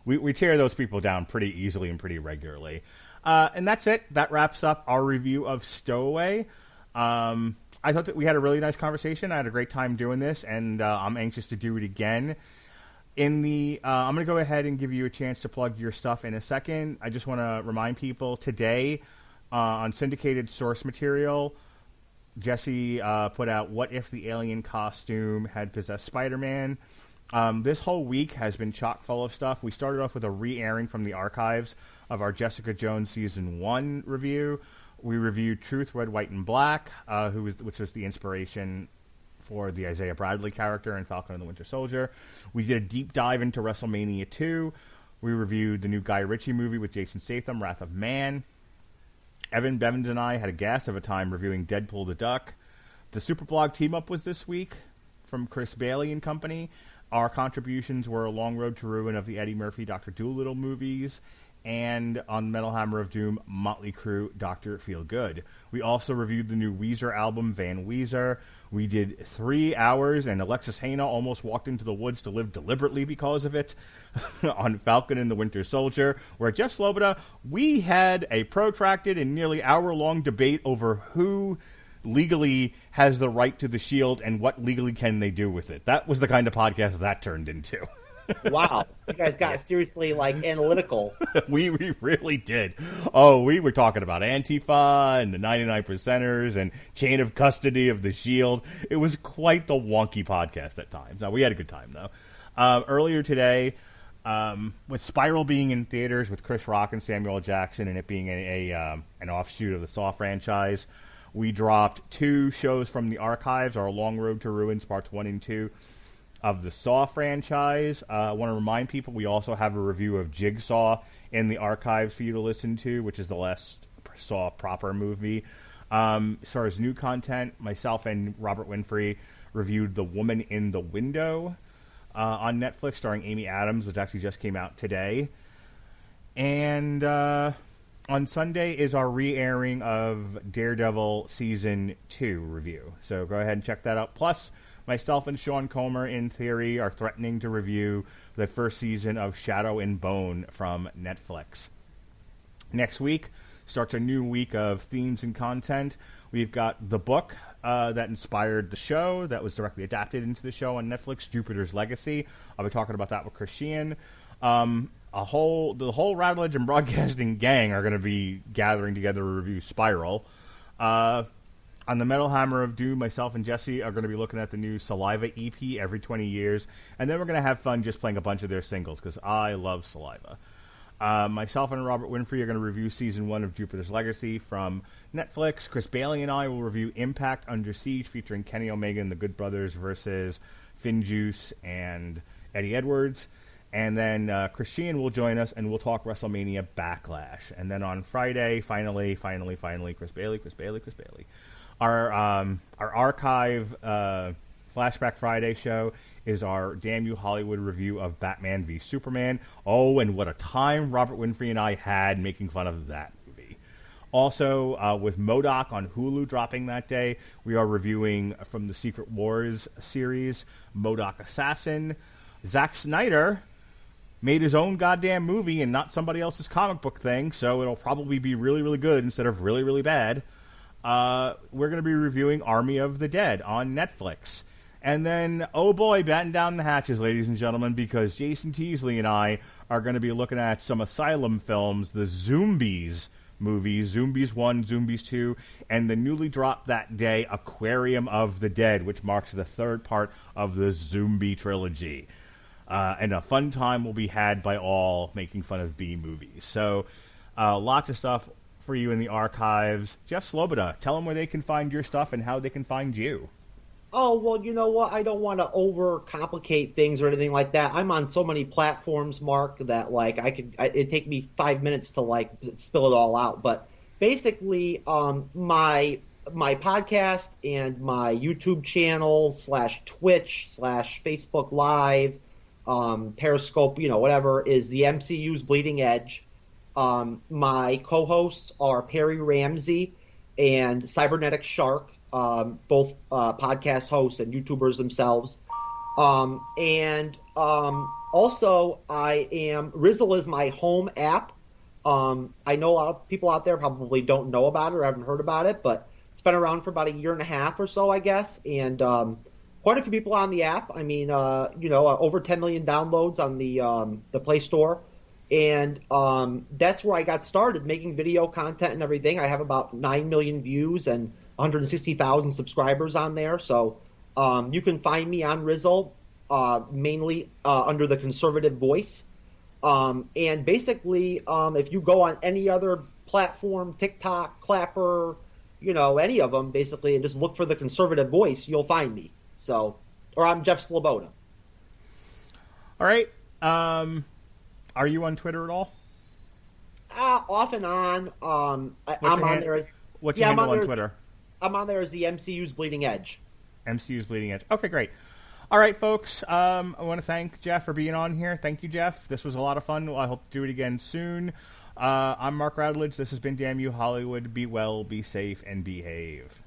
[SPEAKER 3] we tear those people down pretty easily and pretty regularly. And that's it. That wraps up our review of Stowaway. I thought that we had a really nice conversation. I had a great time doing this, and I'm anxious to do it again. I'm going to go ahead and give you a chance to plug your stuff in a second. I just want to remind people today on syndicated source material, Jesse put out What If the Alien Costume Had Possessed Spider-Man. This whole week has been chock full of stuff. We started off with a re-airing from the archives of our Jessica Jones Season 1 review. We reviewed Truth, Red, White, and Black, which was the inspiration for the Isaiah Bradley character in Falcon and the Winter Soldier. We did a deep dive into WrestleMania 2. We reviewed the new Guy Ritchie movie with Jason Statham, Wrath of Man. Evan Bevins and I had a gas of a time reviewing Deadpool the Duck. The Superblog team-up was this week from Chris Bailey and company. Our contributions were A Long Road to Ruin of the Eddie Murphy Dr. Dolittle movies, and on Metal Hammer of Doom, Motley Crue, Dr. Feelgood. We also reviewed the new Weezer album, Van Weezer. We did 3 hours, and Alexis Hana almost walked into the woods to live deliberately because of it, on Falcon and the Winter Soldier, where Jeff Sloboda, we had a protracted and nearly hour-long debate over who legally has the right to the shield and what legally can they do with it. That was the kind of podcast that turned into.
[SPEAKER 1] Wow. You guys got seriously, like, analytical.
[SPEAKER 3] we really did. Oh, we were talking about Antifa and the 99 Percenters and chain of custody of the shield. It was quite the wonky podcast at times. Now, we had a good time, though. Earlier today, with Spiral being in theaters with Chris Rock and Samuel L. Jackson and it being an offshoot of the Saw franchise, we dropped 2 shows from the archives, our Long Road to Ruins Parts 1 and 2 of the Saw franchise. I want to remind people we also have a review of Jigsaw in the archives for you to listen to, which is the last Saw proper movie. As far as new content, myself and Robert Winfrey reviewed The Woman in the Window on Netflix, starring Amy Adams, which actually just came out today. And on Sunday is our re-airing of Daredevil Season 2 review. So go ahead and check that out. Plus, myself and Sean Comer, in theory, are threatening to review the first season of Shadow and Bone from Netflix. Next week starts a new week of themes and content. We've got the book that inspired the show, that was directly adapted into the show on Netflix, Jupiter's Legacy. I'll be talking about that with Chris Sheehan. The whole Radulich and Broadcasting gang are going to be gathering together to review Spiral. On the Metal Hammer of Doom, myself and Jesse are going to be looking at the new Saliva EP every 20 years, and then we're going to have fun just playing a bunch of their singles, because I love Saliva. Myself and Robert Winfrey are going to review Season 1 of Jupiter's Legacy from Netflix. Chris Bailey and I will review Impact Under Siege, featuring Kenny Omega and the Good Brothers versus Finn Juice and Eddie Edwards. And then Christian will join us, and we'll talk WrestleMania Backlash. And then on Friday, finally, Chris Bailey. Our archive Flashback Friday show is our Damn You Hollywood review of Batman v Superman. Oh, and what a time Robert Winfrey and I had making fun of that movie. Also, with MODOK on Hulu dropping that day, we are reviewing from the Secret Wars series, MODOK Assassin. Zack Snyder made his own goddamn movie and not somebody else's comic book thing, so it'll probably be really, really good instead of really, really bad. We're going to be reviewing Army of the Dead on Netflix. And then, oh boy, batten down the hatches, ladies and gentlemen, because Jason Teasley and I are going to be looking at some Asylum films, the Zombies movies, Zombies 1, Zombies 2, and the newly dropped that day, Aquarium of the Dead, which marks the third part of the Zombie trilogy. And a fun time will be had by all making fun of B movies. So lots of stuff for you in the archives. Jeff Sloboda, tell them where they can find your stuff and how they can find you.
[SPEAKER 1] Oh, well, you know what? I don't want to overcomplicate things or anything like that. I'm on so many platforms, Mark, that, like, it'd take me 5 minutes to, like, spill it all out. But basically, my podcast and my YouTube channel / Twitch / Facebook Live, Periscope, whatever, is the MCU's Bleeding Edge. My co-hosts are Perry Ramsey and Cybernetic Shark. Both podcast hosts and YouTubers themselves. Also, Rizzle is my home app. I know a lot of people out there probably don't know about it or haven't heard about it, but it's been around for about a year and a half or so, I guess. And quite a few people on the app. I mean, over 10 million downloads on the Play Store. And that's where I got started making video content and everything. I have about 9 million views and 160,000 subscribers on there. So you can find me on Rizzle, mainly under the Conservative Voice. And basically, if you go on any other platform, TikTok, Clapper, any of them, basically, and just look for the Conservative Voice, you'll find me. So, or I'm Jeff Sloboda.
[SPEAKER 3] All right. Are you on Twitter at all?
[SPEAKER 1] Off and on. I'm on there as...
[SPEAKER 3] What's your handle on Twitter?
[SPEAKER 1] I'm on there as the MCU's Bleeding Edge.
[SPEAKER 3] MCU's Bleeding Edge. Okay, great. All right, folks. I want to thank Jeff for being on here. Thank you, Jeff. This was a lot of fun. I hope to do it again soon. I'm Mark Radulich. This has been Damn You Hollywood. Be well, be safe, and behave.